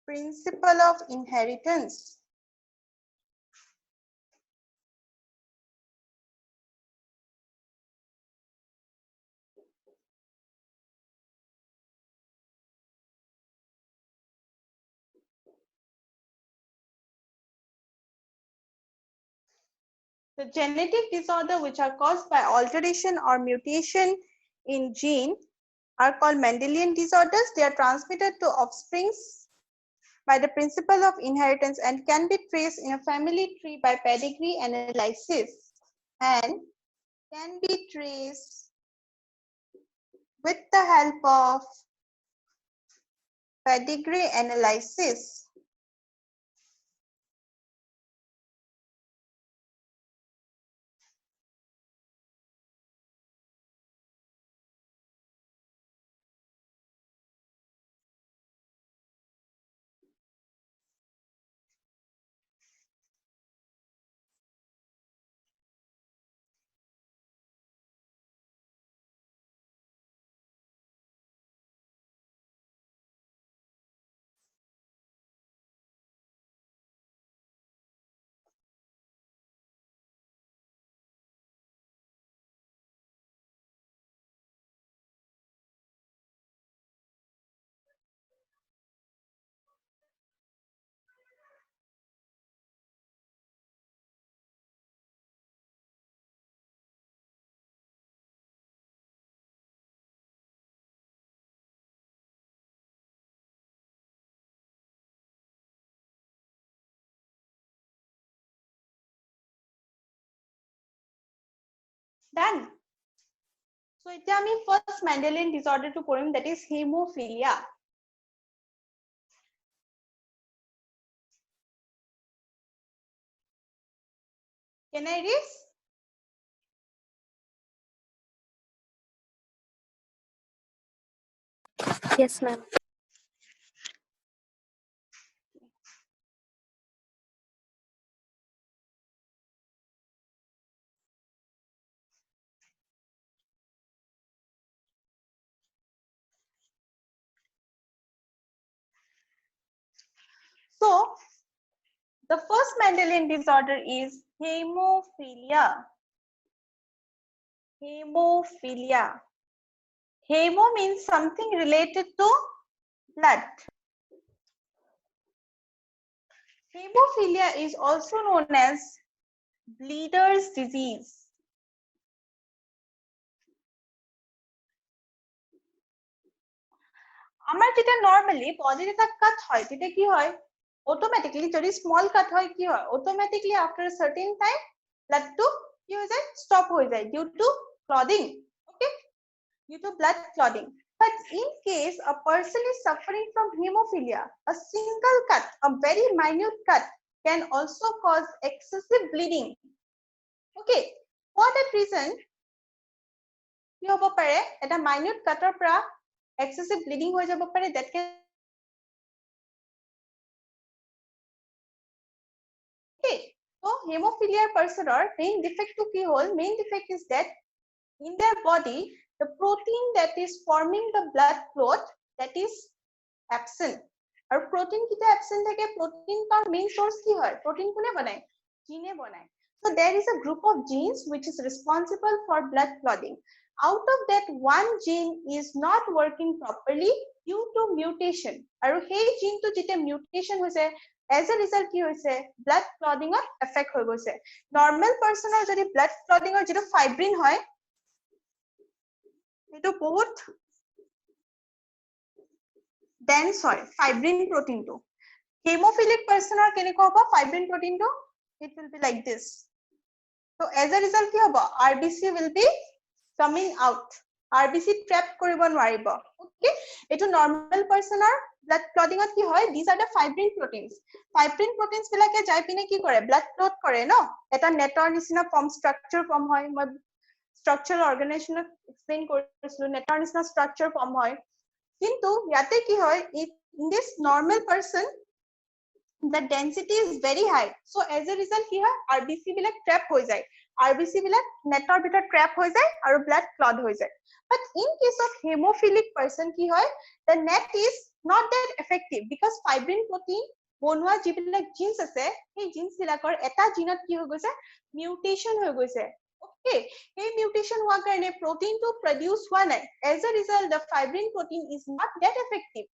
principle of inheritance. The genetic disorder which are caused by alteration or mutation in gene are called Mendelian disorders. They are transmitted to offsprings by the principle of inheritance and can be traced in a family tree by pedigree analysis, and can be traced with the help of pedigree analysis. Done. So এতিয়া আমি first Mendelian disorder to পঢ়িম, that is hemophilia. Can I read? Yes, ma'am. So the first Mendelian disorder is hemophilia. Hemophilia. Hemo means something related to blood. Hemophilia is also known as bleeder's disease. আমার যেটা normally বডির একটা কাট হয় যেটা কি হয় automatically যদি small কাট হয় কি হয় automatically after a certain time blood to কি হয়ে যায় স্টপ হয়ে যায় due to clotting okay due to blood clotting but in case a person is suffering from hemophilia a single cut a very minute cut can also cause excessive bleeding okay for that reason কি হ'ব পাৰে এটা minute কাটৰ পৰা excessive bleeding হৈ যাব পাৰে that can okay so hemophilia person or main defect to ki hol main defect is that in their body the protein that is forming the blood clot that is absent আৰু protein kita absent thake protein tar main source ki hoy protein kone banay gene banay so there is a group of genes which is responsible for blood clotting out of that one gene is not working properly due to mutation aru hey gene to jite mutation hoise as a result ki hoise blood clotting or effect hoy goise normal person or jodi blood clotting or jito fibrin hoy eto bahut dense hoy fibrin protein to hemophilic person or keneko hobo fibrin protein to it will be like this so as a result ki hobo rbc will be coming out rbc trap koribo nwaribo okay eto normal person or blood clotting ot ki hoy these are the fibrin proteins bilake jai pine ki kore blood clot kore no eta netor nisina form structure form hoy moi structural organization explain korisilu netor nisina structure form hoy কিন্তু ইয়াতে কি হয় in this normal person the density is very high so as a result কি হয় rbc বিলাক trap হৈ যায় rbc বিলাক netor bitor trap হৈ যায় আৰু blood clot হৈ যায় but in case of hemophilic person কি হয় the net is not that effective because fibrin protein বনোৱা যিবিলাক genes আছে সেই genes বিলাকৰ এটা জিনত কি হৈ গৈছে mutation হৈ গৈছে okay hey mutation হোৱা কাৰণে protein to produce হোৱা নাই as a result the fibrin protein is not that effective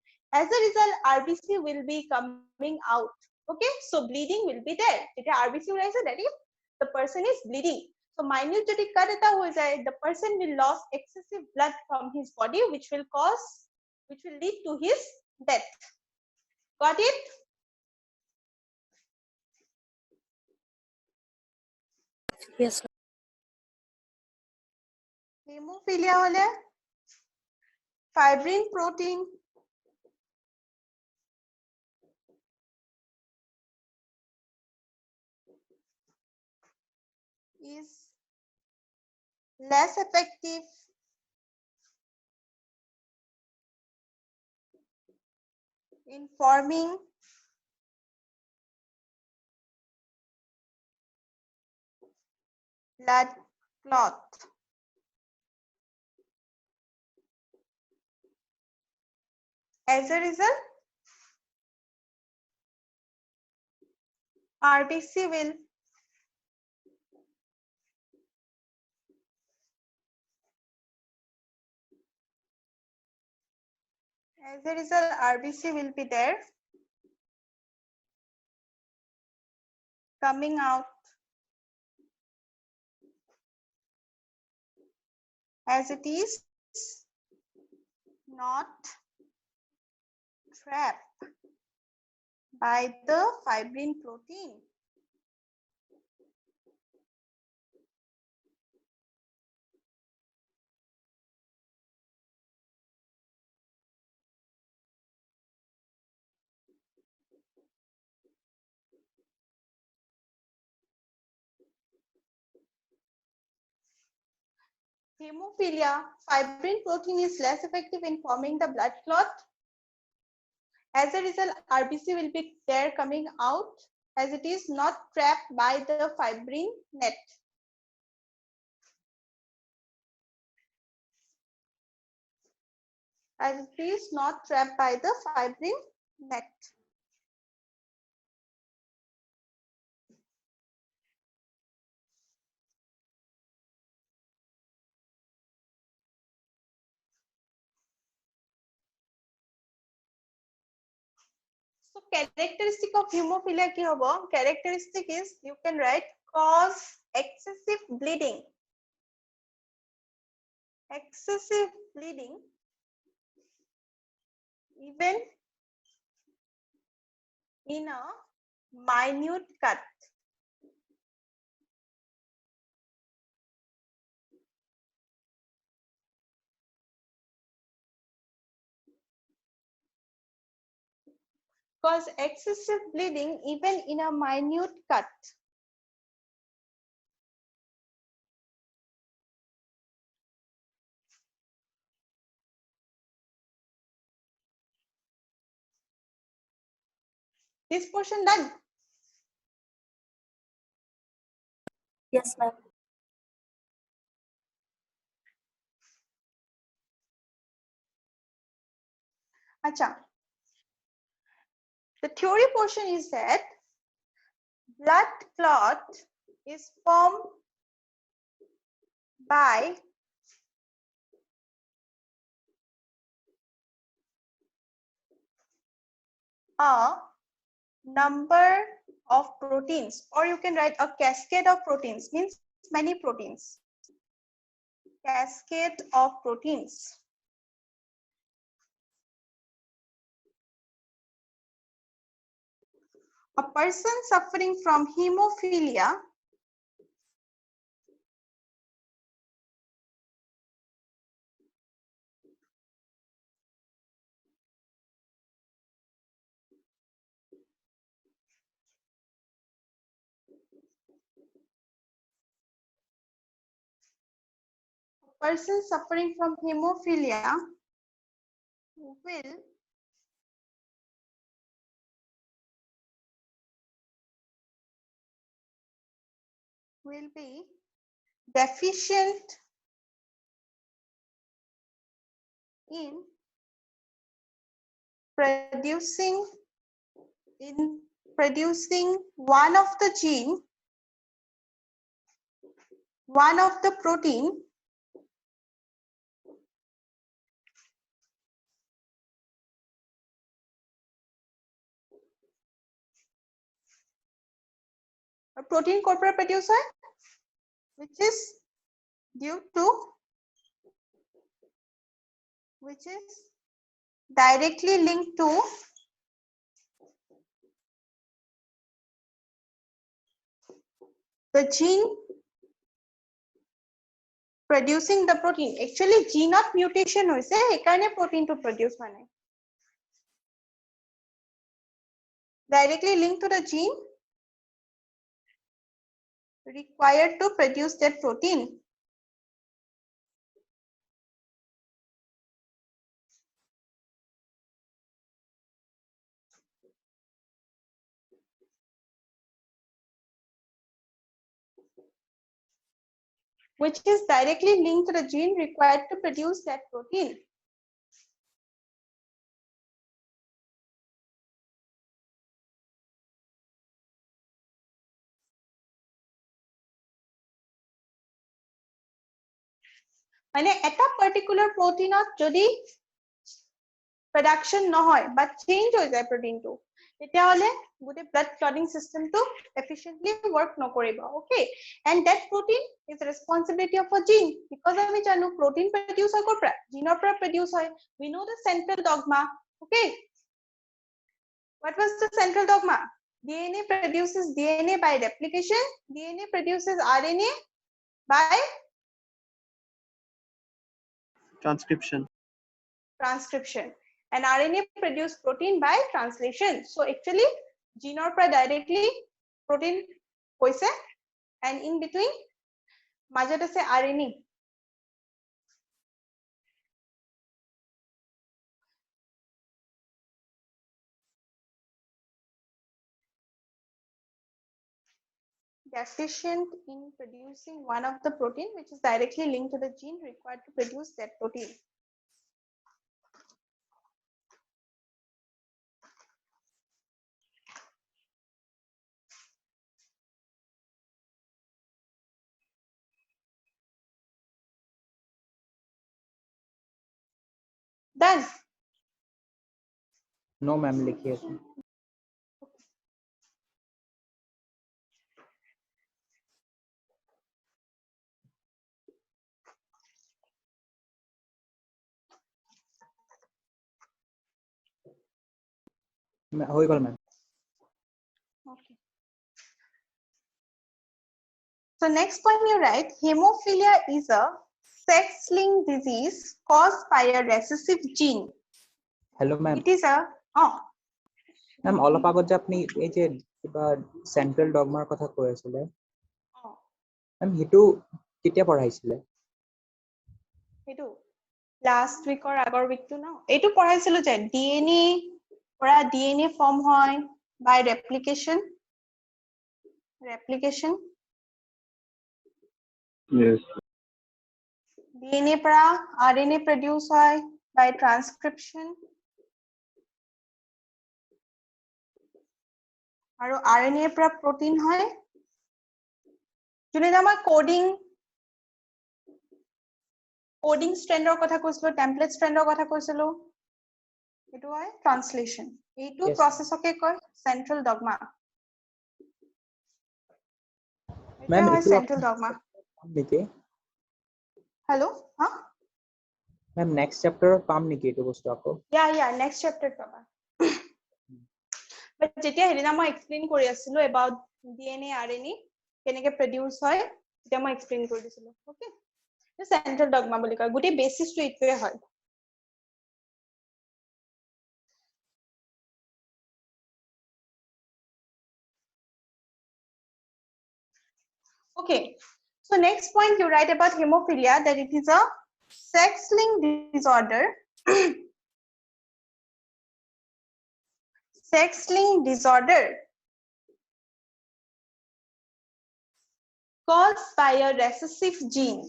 as a result rbc will be coming out okay so bleeding will be there jeta rbc uraise that is the person is bleeding so minute jodi cut eta hoy jay the person will lose excessive blood from his body which will lead to his death got it Yes, ma'am. hemophilia hole fibrin protein is less effective in forming blood clot as a result rbc will as a result rbc will be there coming out as it is not trapped by the fibrin protein Hemophilia, fibrin protein is less effective in forming the blood clot. As a result, RBC will be there coming out as it is not trapped by the fibrin net. As it is not trapped by the fibrin net. So characteristic of hemophilia ki hobo? Characteristic is you can write cause excessive bleeding. Excessive bleeding even in a minute cut. Cause excessive bleeding even in a minute cut. This portion done. Yes, ma'am. Acha. The theory portion is that blood clot is formed by a number of proteins, or you can write a cascade of proteins, means many proteins. Cascade of proteins. A person suffering from hemophilia will be deficient in producing one of the gene, one of the protein protein corporate producer, which is due to, which is directly linked to the gene producing the protein. Actually, gene of mutation hoise, ekarone protein to produce mane. Directly linked to the gene required to produce that protein. Which is directly linked to the gene required to produce that protein. মানে এটা particular proteinত যদি production নহয় বা change হৈ যায় protein টো তেতিয়া হলে গোটে blood clotting system টো efficiently work নকৰিব, okay? And that protein is the responsibility of a gene, because আমি জানো protein produce হয় কৰ পৰা, gene ৰ পৰা produce হয়. We know the central dogma, okay? What was the central dogma? DNA produces DNA by replication, DNA produces RNA by Transcription. And RNA produce protein by translation. So actually gene or directly protein hoise, and in between majot ase RNA. deficient in producing one of the protein which is directly linked to the gene required to produce that protein. Done. No, ma'am, लिखिए तो. हो गया ma'am. Okay. So next point you write, hemophilia is a sex-linked disease caused by a recessive gene. Hello, ma'am. It is a Ma'am, অলপ আগত যে আপুনি এই যে কিবা চেন্ট্ৰেল ডগমাৰ কথা কৈ আছিলে, ma'am হিটো কেতিয়া পঢ়াইছিলে? সেইটো last week or আগৰ week to now. এইটো পঢ়াইছিলো যে DNA পৰা DNA form হয় by replication. Yes. DNA পৰা RNA produce হয় by transcription. আৰু RNA পৰা protein হয়. যোনটো আমাৰ coding strand কথা কৈছিলো, template strand কথা কৈছিলো. এইটো হয় translation. এইটো Yes. processকে কয় central dogma. Ma'am, হয় এইটো central dogma. নেকি? Hello? Huh? Ma'am, next chapter পাম নেকি এইটো বস্তু আকৌ? Yeah, next chapter পাবা. But যেতিয়া হেদিনা মই explain কৰি আছিলো about DNA RNA কেনেকে produce হয় তেতিয়া মই explain কৰি দিছিলো. Okay? Central dogma বুলি কয়. গোটেই basis টো এইটোৱে হয়. Okay. So next point you write about hemophilia that it is a sex-linked disorder. Sex-linked disorder caused by a recessive gene.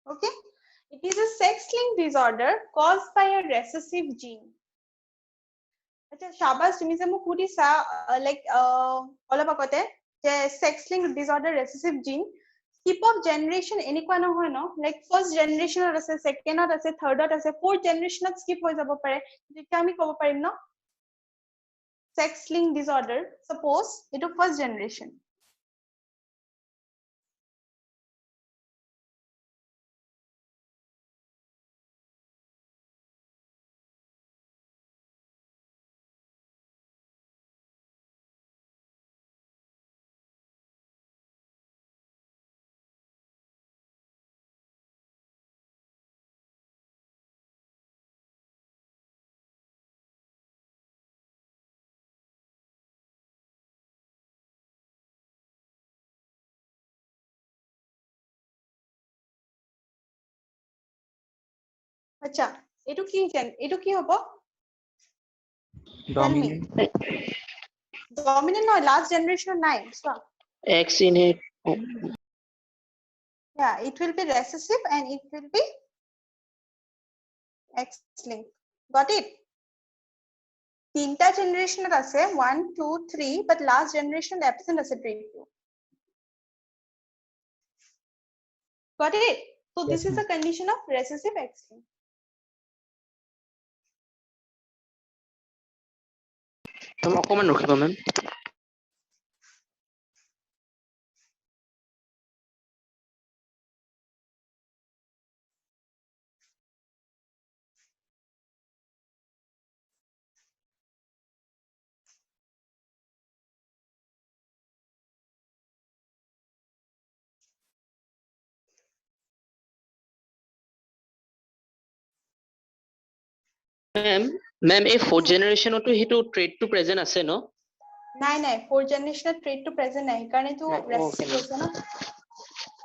Okay, it is a sex-linked disorder caused by a recessive gene. আচ্ছা শাবাস তুমি যে মোক সুধিছা like অলপ আগতে যে sex-linked disorder recessive gene skip of generation এনেকুৱা নহয় ন লাইক ফাৰ্স্ট জেনাৰেশনত আছে সেকেন্ডত আছে থাৰ্ডত আছে ফোৰ্থ জেনাৰেশনত স্কিপ হৈ যাব পাৰে তেতিয়া আমি ক'ব পাৰিম ন sex-linked disorder suppose এইটো ফাৰ্স্ট জেনাৰেশন আচ্ছা এইটো কি হ'ব Dominant. dominant no last generation নাই so X in it. yeah it will be recessive and it will be X-linked got it তিনটা জেনারেশনত আছে 1 2 3 but last generation absent আছে trait to got it so this Yes, is a condition of recessive X-linked অকমান ৰখিবা মেম মেম এই fourth জেনাৰেশনতো হেতু ট্ৰেডটো present আছে ন নাই fourth generation trait to present নাই কাৰণে তো নাই, recessive okay, হৈছে ন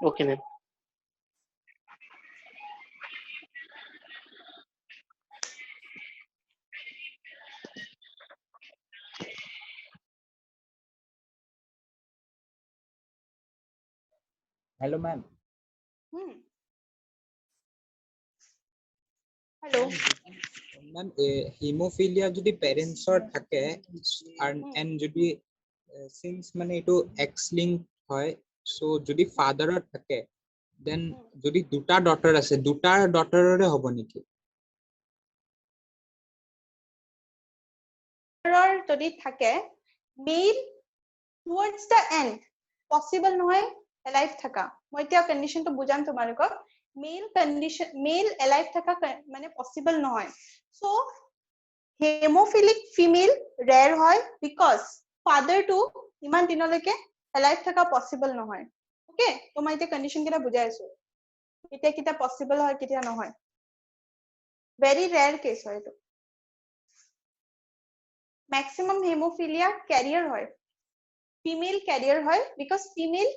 Okay, ma'am. Hello, ma'am. Hello. Ma'am, hemophilia যদি পেৰেণ্টছৰ থাকে and যদি since মানে এইটো X link হয়, so যদি ফাদাৰৰ থাকে, then যদি দুটা ডটাৰ আছে, দুটাৰ ডটাৰৰে হ'ব নেকি? যদি থাকে mail towards the end possible নহয় alive থাকা মই এতিয়া কন্ডিশনটো বুজাম তোমালোকক মেল alive থাকা মানে possible নহয় so hemophilic female rare হয় because father to ইমান দিনলৈকে alive থাকা possible নহয় okay তো মই এতিয়া কন্ডিশন কেইটা বুজাই আছো কেতিয়া কেতিয়া possible হয় কেতিয়া নহয় very rare case হয় এইটো maximum hemophilia carrier হয় female carrier হয় because female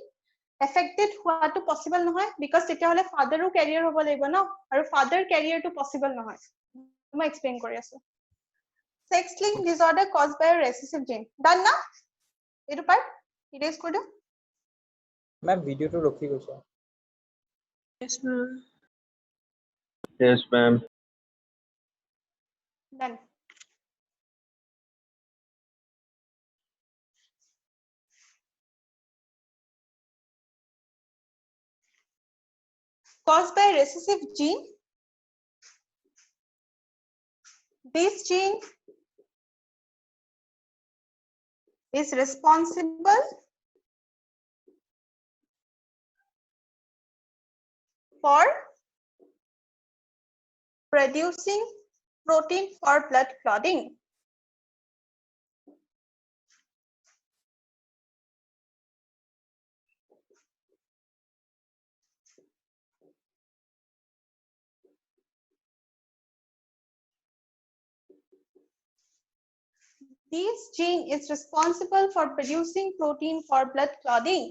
affected হোৱাটো possible নহয় because তেতিয়াহলে father ও carrier হ'ব লাগিব ন আৰু father carrier টো possible নহয় মই explain কৰি আছো sex linked disorder caused by a recessive gene done না এইটো part erase কৰি দিও Ma'am, ভিডিওটো ৰখি গৈছে। Yes, ma'am. Yes, ma'am. done caused by a recessive gene this gene is responsible for producing protein for blood clotting this gene is responsible for producing protein for blood clotting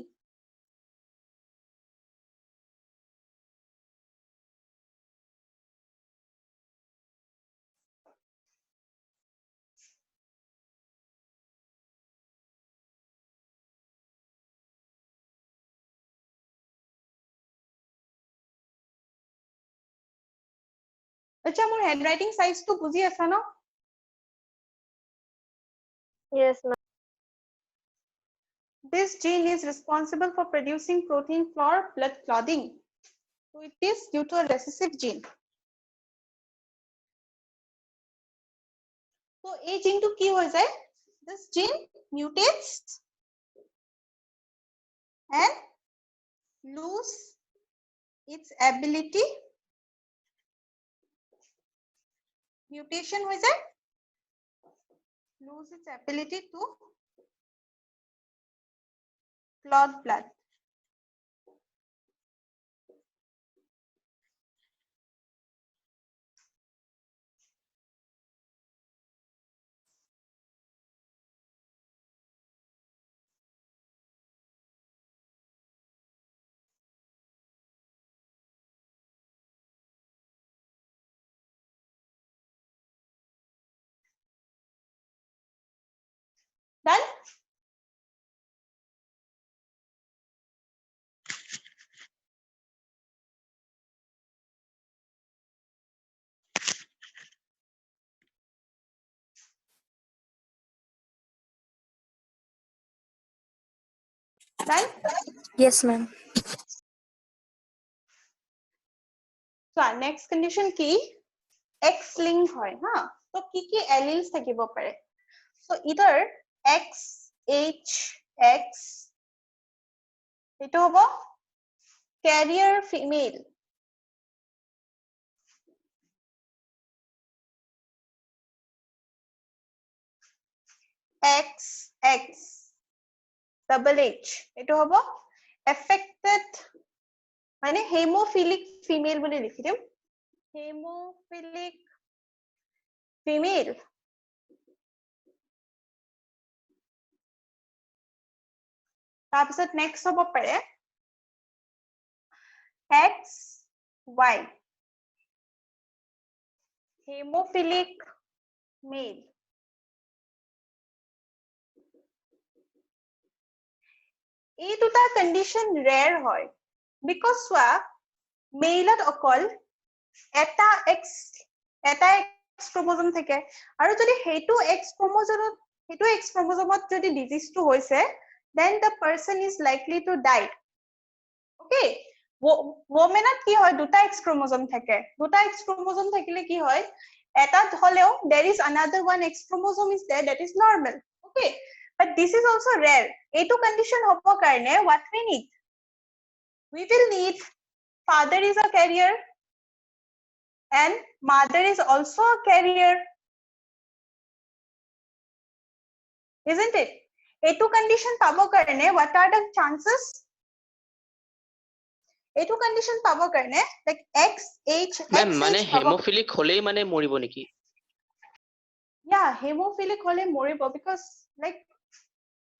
আচ্ছা মোৰ handwriting size টো বুজি আছা ন Yes, ma'am. This gene is responsible for producing protein for blood clotting. So it is due to a recessive gene. So a gene to ki hoy jay? This gene mutates and lose its ability. Mutation hoy jay? Lose its ability to clot blood. Done? Done? Yes, ma'am. So next condition ki X linked hoy ha. So ki alleles thakibo pare. So either X, H, X, ito hobo carrier female. X, X, double H. ito hobo affected মানে hemophilic female বুলি লিখি দিম hemophilic female তাৰপিছত next হ'ব পাৰে XY. Hemophilic male. এই দুটা condition ৰেৰ হয় because চোৱা মেইলত অকল এটা এক্স ক্ৰোমোজোম থাকে আৰু যদি সেইটো এক্স ক্ৰোমোজোমত যদি ডিজিজটো হৈছে then the person is likely to die. Okay, womanত কি হয় দুটা এক্স ক্ৰোমোজোম থাকে দুটা এক্স ক্ৰোমোজোম থাকিলে কি হয় এটাত হলেও there is another one X chromosome is there that is normal. Okay, but this is also rare. এইটো condition হ'ব কাৰণে what we need? We will need father is a carrier and mother is also a carrier. Isn't it? এইটো condition পাব কাৰণে what are the chances? এইটো condition পাব কাৰণে like XH মেম মানে হেমোফিলিক হলেই মানে মৰিব নেকি yeah hemophilic হলে মৰিব because like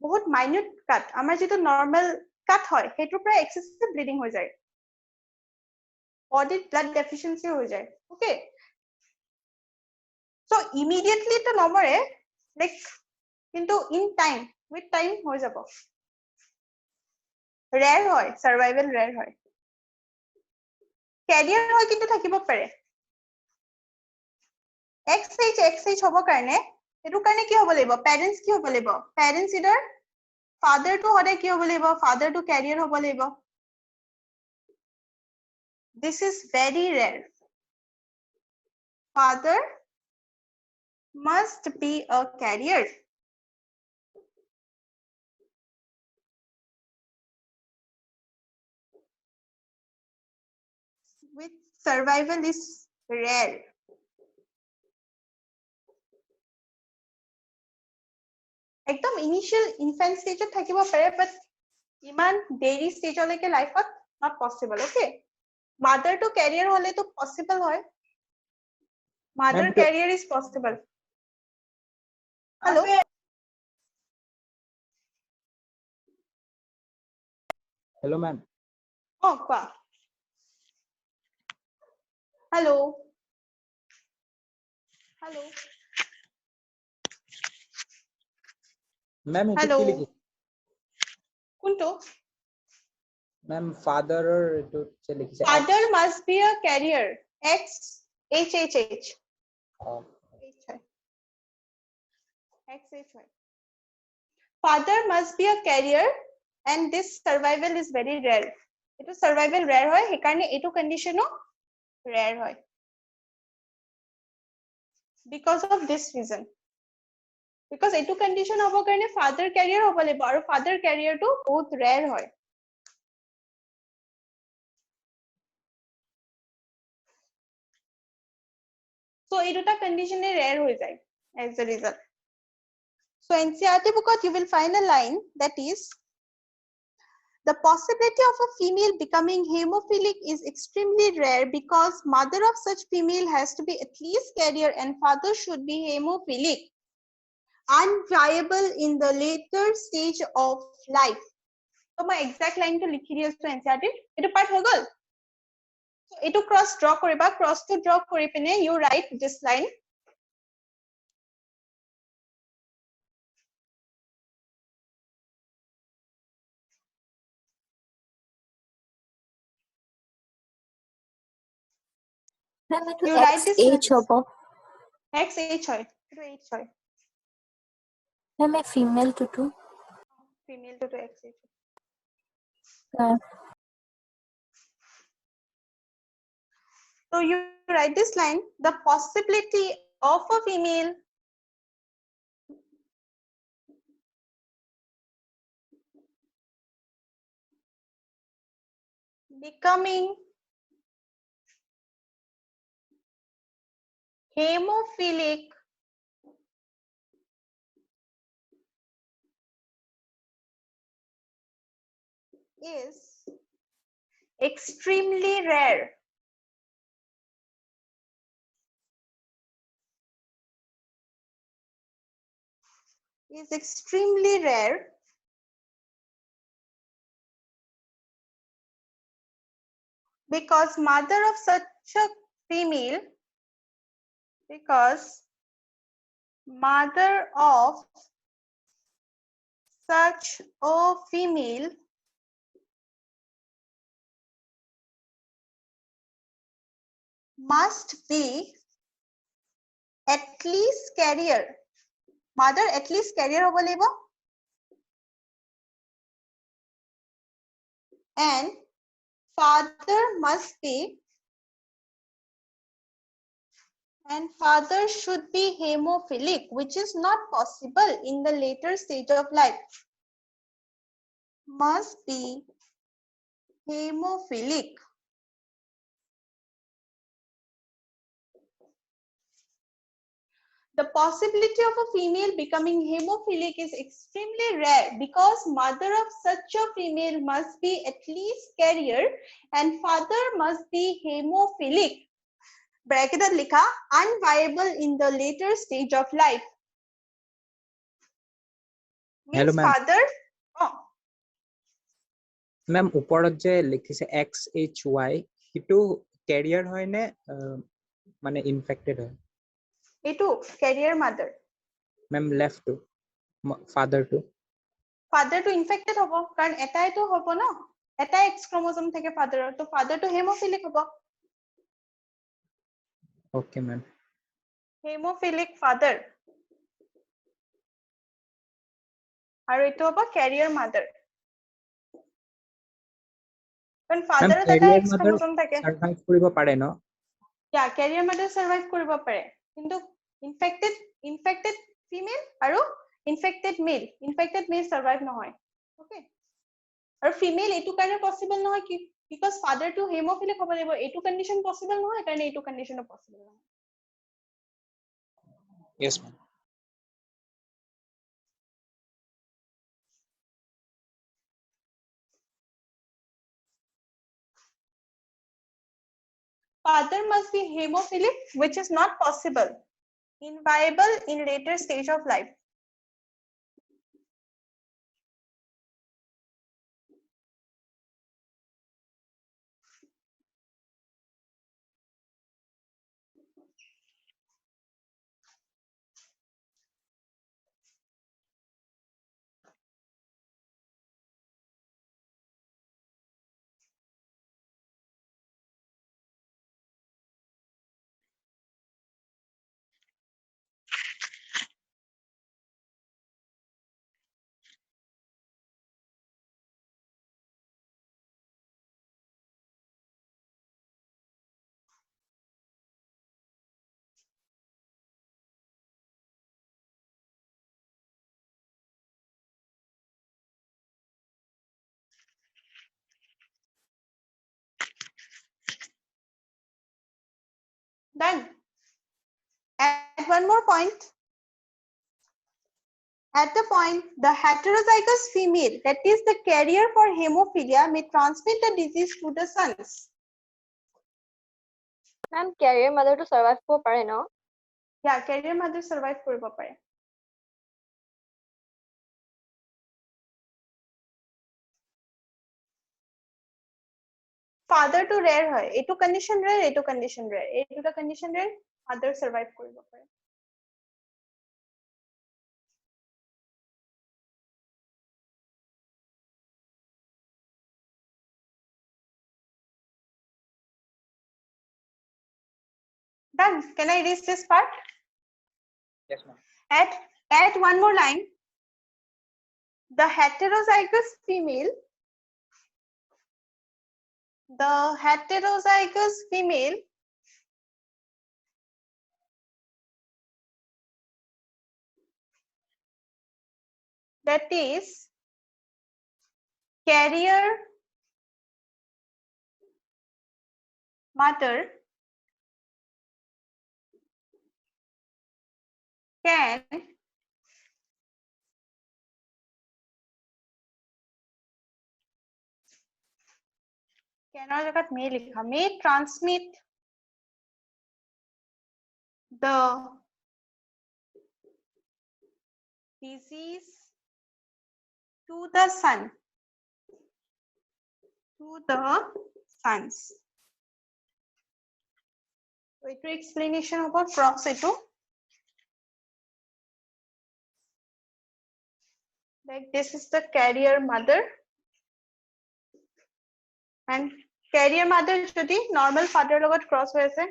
বহুত minute cut আমাৰ যেটো normal cut হয় হেতুৰ পৰা excessive bleeding হৈ যায় body blood deficiency হৈ যায় okay so immediately to নমৰে like কিন্তু in time with time হৈ যাব rare হয় survival rare হয় carrier হয় কিন্তু থাকিব পাৰে XH হ'ব কাৰণে এটো কাৰণে কি হ'ব লাগিব parents কি হ'ব লাগিব parents either father to হলে কি হ'ব লাগিব father to carrier হ'ব লাগিব this is very rare father must be a carrier with survival is rare একদম ইনিশিয়াল ইনফেন্ট স্টেজত থাকিব পাৰে বাট ইমান দেৰি স্টেজলৈকে লাইফত not possible okay mother to carrier হলে তো possible হয় mother Ma'am, carrier is possible hello hello ma'am oh কোৱা hello hello ma'am এটো hello কি লিখিছে কোনটো ma'am father এটো যে লিখিছে father must be a carrier X H H H Oh, XHY. Father must be a carrier and this survival is very rare. It is survival rare hoy hekarne etu condition rare hoy. Because of this reason. Because etu condition hobo karne father carrier hobo lebo aru father carrier to bahut rare hoy. So etu ta condition rare hoy jay as a result. So NCERT book you will find a line that is the possibility of a female becoming hemophilic is extremely rare because mother of such female has to be at least carrier and father should be hemophilic, unviable in the later stage of life. So my exact line to likhi di asu NCERT etu part hoy gol so etu cross draw koriba cross to draw kori pine you write this line Ma'am, you etu write this XH hobo. XH hoy etu H hoy Ma'am, female to female to XH so you write this line the possibility of a female becoming hemophilic is extremely rare. Is extremely rare because mother of such a female, because mother of such a female must be at least carrier. Mother at least carrier hobo লাগিব. And father must be, and father should be hemophilic, which is not possible in the later stage of life. Must be hemophilic. The possibility of a female becoming hemophilic is extremely rare because mother of such a female must be at least carrier and father must be hemophilic. Bracket likha, unviable in the later stage of life. Hello, Means ma'am. father. Oh, Ma'am, ওপৰত যে লিখিছে XHY সেইটো carrier হয় নে মানে infected হয়? এইটো carrier mother. Ma'am, left to father to. Father to infected hobo karan etai to hobo na. Etai X chromosome theke father to father to hemophilic hobo. Okay, ma'am. Hemophilic father. আৰু এইটো হ'ব carrier mother. When Ma'am, father এটা carrier X mother chromosome থাকে. survive কৰিব পাৰে ন? Yeah, carrier mother survive কৰিব পাৰে. কিন্তু infected female আৰু infected male survive নহয়. Okay. আৰু female এইটো কাৰণে possible নহয় কি because father to hemophilic হ'ব লাগিব. এইটো condition possible নহয় কাৰণে এইটো condition possible নহয়. Yes, ma'am. Father must be hemophilic, which is not possible. Inviable in later stage of life. Done. Add one more point. At the point, the heterozygous female, that is the carrier for hemophilia, may transmit the disease to the sons. Ma'am, carrier mother to survive কৰিব পাৰে ন? Yeah, carrier mother survive কৰিব পাৰে. Father to rare হয়. এইটো condition rare, এইটো condition rare. এই দুটা condition rare, mother survive কৰিব পাৰে. Done. Can I erase this part? Yes, ma'am. Add one more line. The heterozygous female, that is carrier mother can may transmit the disease to the son, to the sons. এইটো explanation হ'ব cross এইটো like this is the carrier mother and carrier mother যদি normal father লগত cross হৈ আছে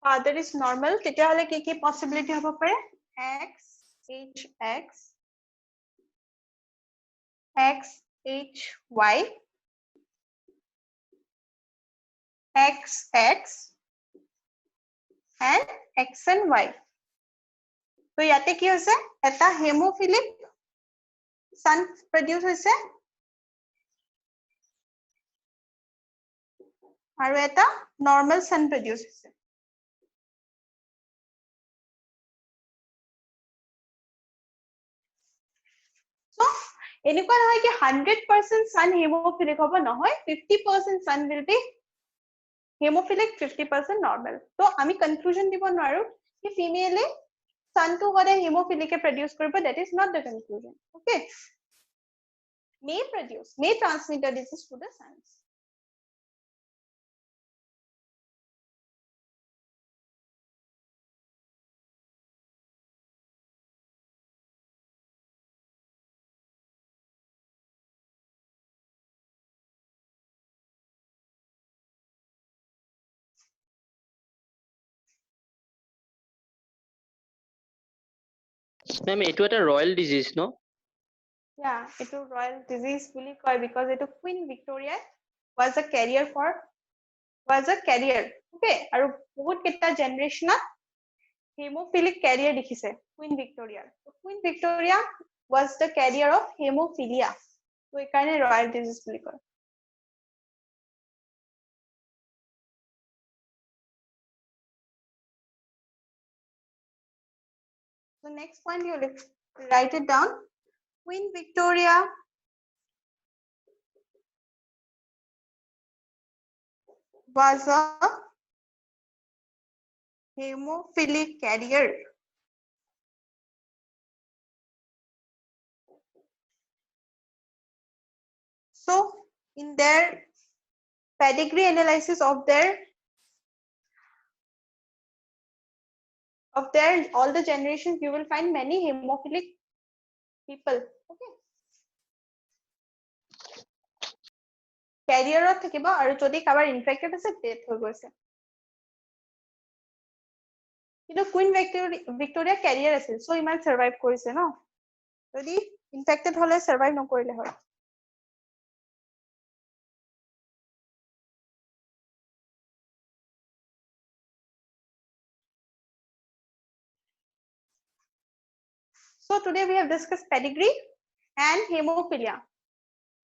father is normal তেতিয়াহলে কি possibility হ'ব পাৰে x h x x h y x x and x and y তো ইয়াতে কি হৈছে এটা হেমোফিলিক son produce হৈছে আৰু এটা normal son produce হৈছে so এনেকুৱা নহয় কি 100% son hemophilic হ'ব নহয় 50% son will be hemophilic 50% normal তো আমি conclusion দিব নোৱাৰো কি female son to গৰে hemophilic produce কৰিব that is not the conclusion okay may transmit the disease to the sons Ma'am, এইটো এটা royal disease, no? yeah etu royal disease বুলি কয় because etu Queen Victoria was a carrier okay আৰু বহুত কেইটা generation hemophilic carrier দেখিছে Queen Victoria so Queen Victoria was the carrier of hemophilia so এইকাৰণে royal disease বুলি কয় so next point you write it down Queen Victoria was a hemophilic carrier so in their pedigree analysis of their all the generations you will find many hemophilic people okay carrier থাকিব আৰু যদি কাবাৰ infected আছে death হৈ গৈছে কিন্তু Queen Victoria carrier আছিল so ইমান survive কৰিছে ন যদি infected হলে survive নকৰিলে হয় So today we have discussed pedigree and hemophilia.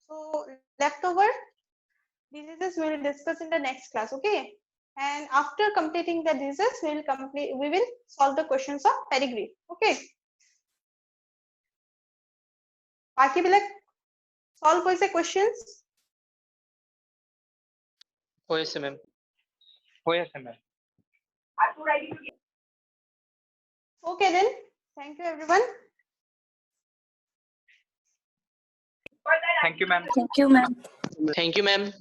So leftover diseases we will discuss in the next class, okay? And after completing the diseases, we will solve the questions of pedigree, okay? Baki bilak solve hoise questions? Hoise ma'am. Hoise ma'am. Okay then. Thank you everyone. Thank you, ma'am. Thank you, ma'am. Thank you, ma'am.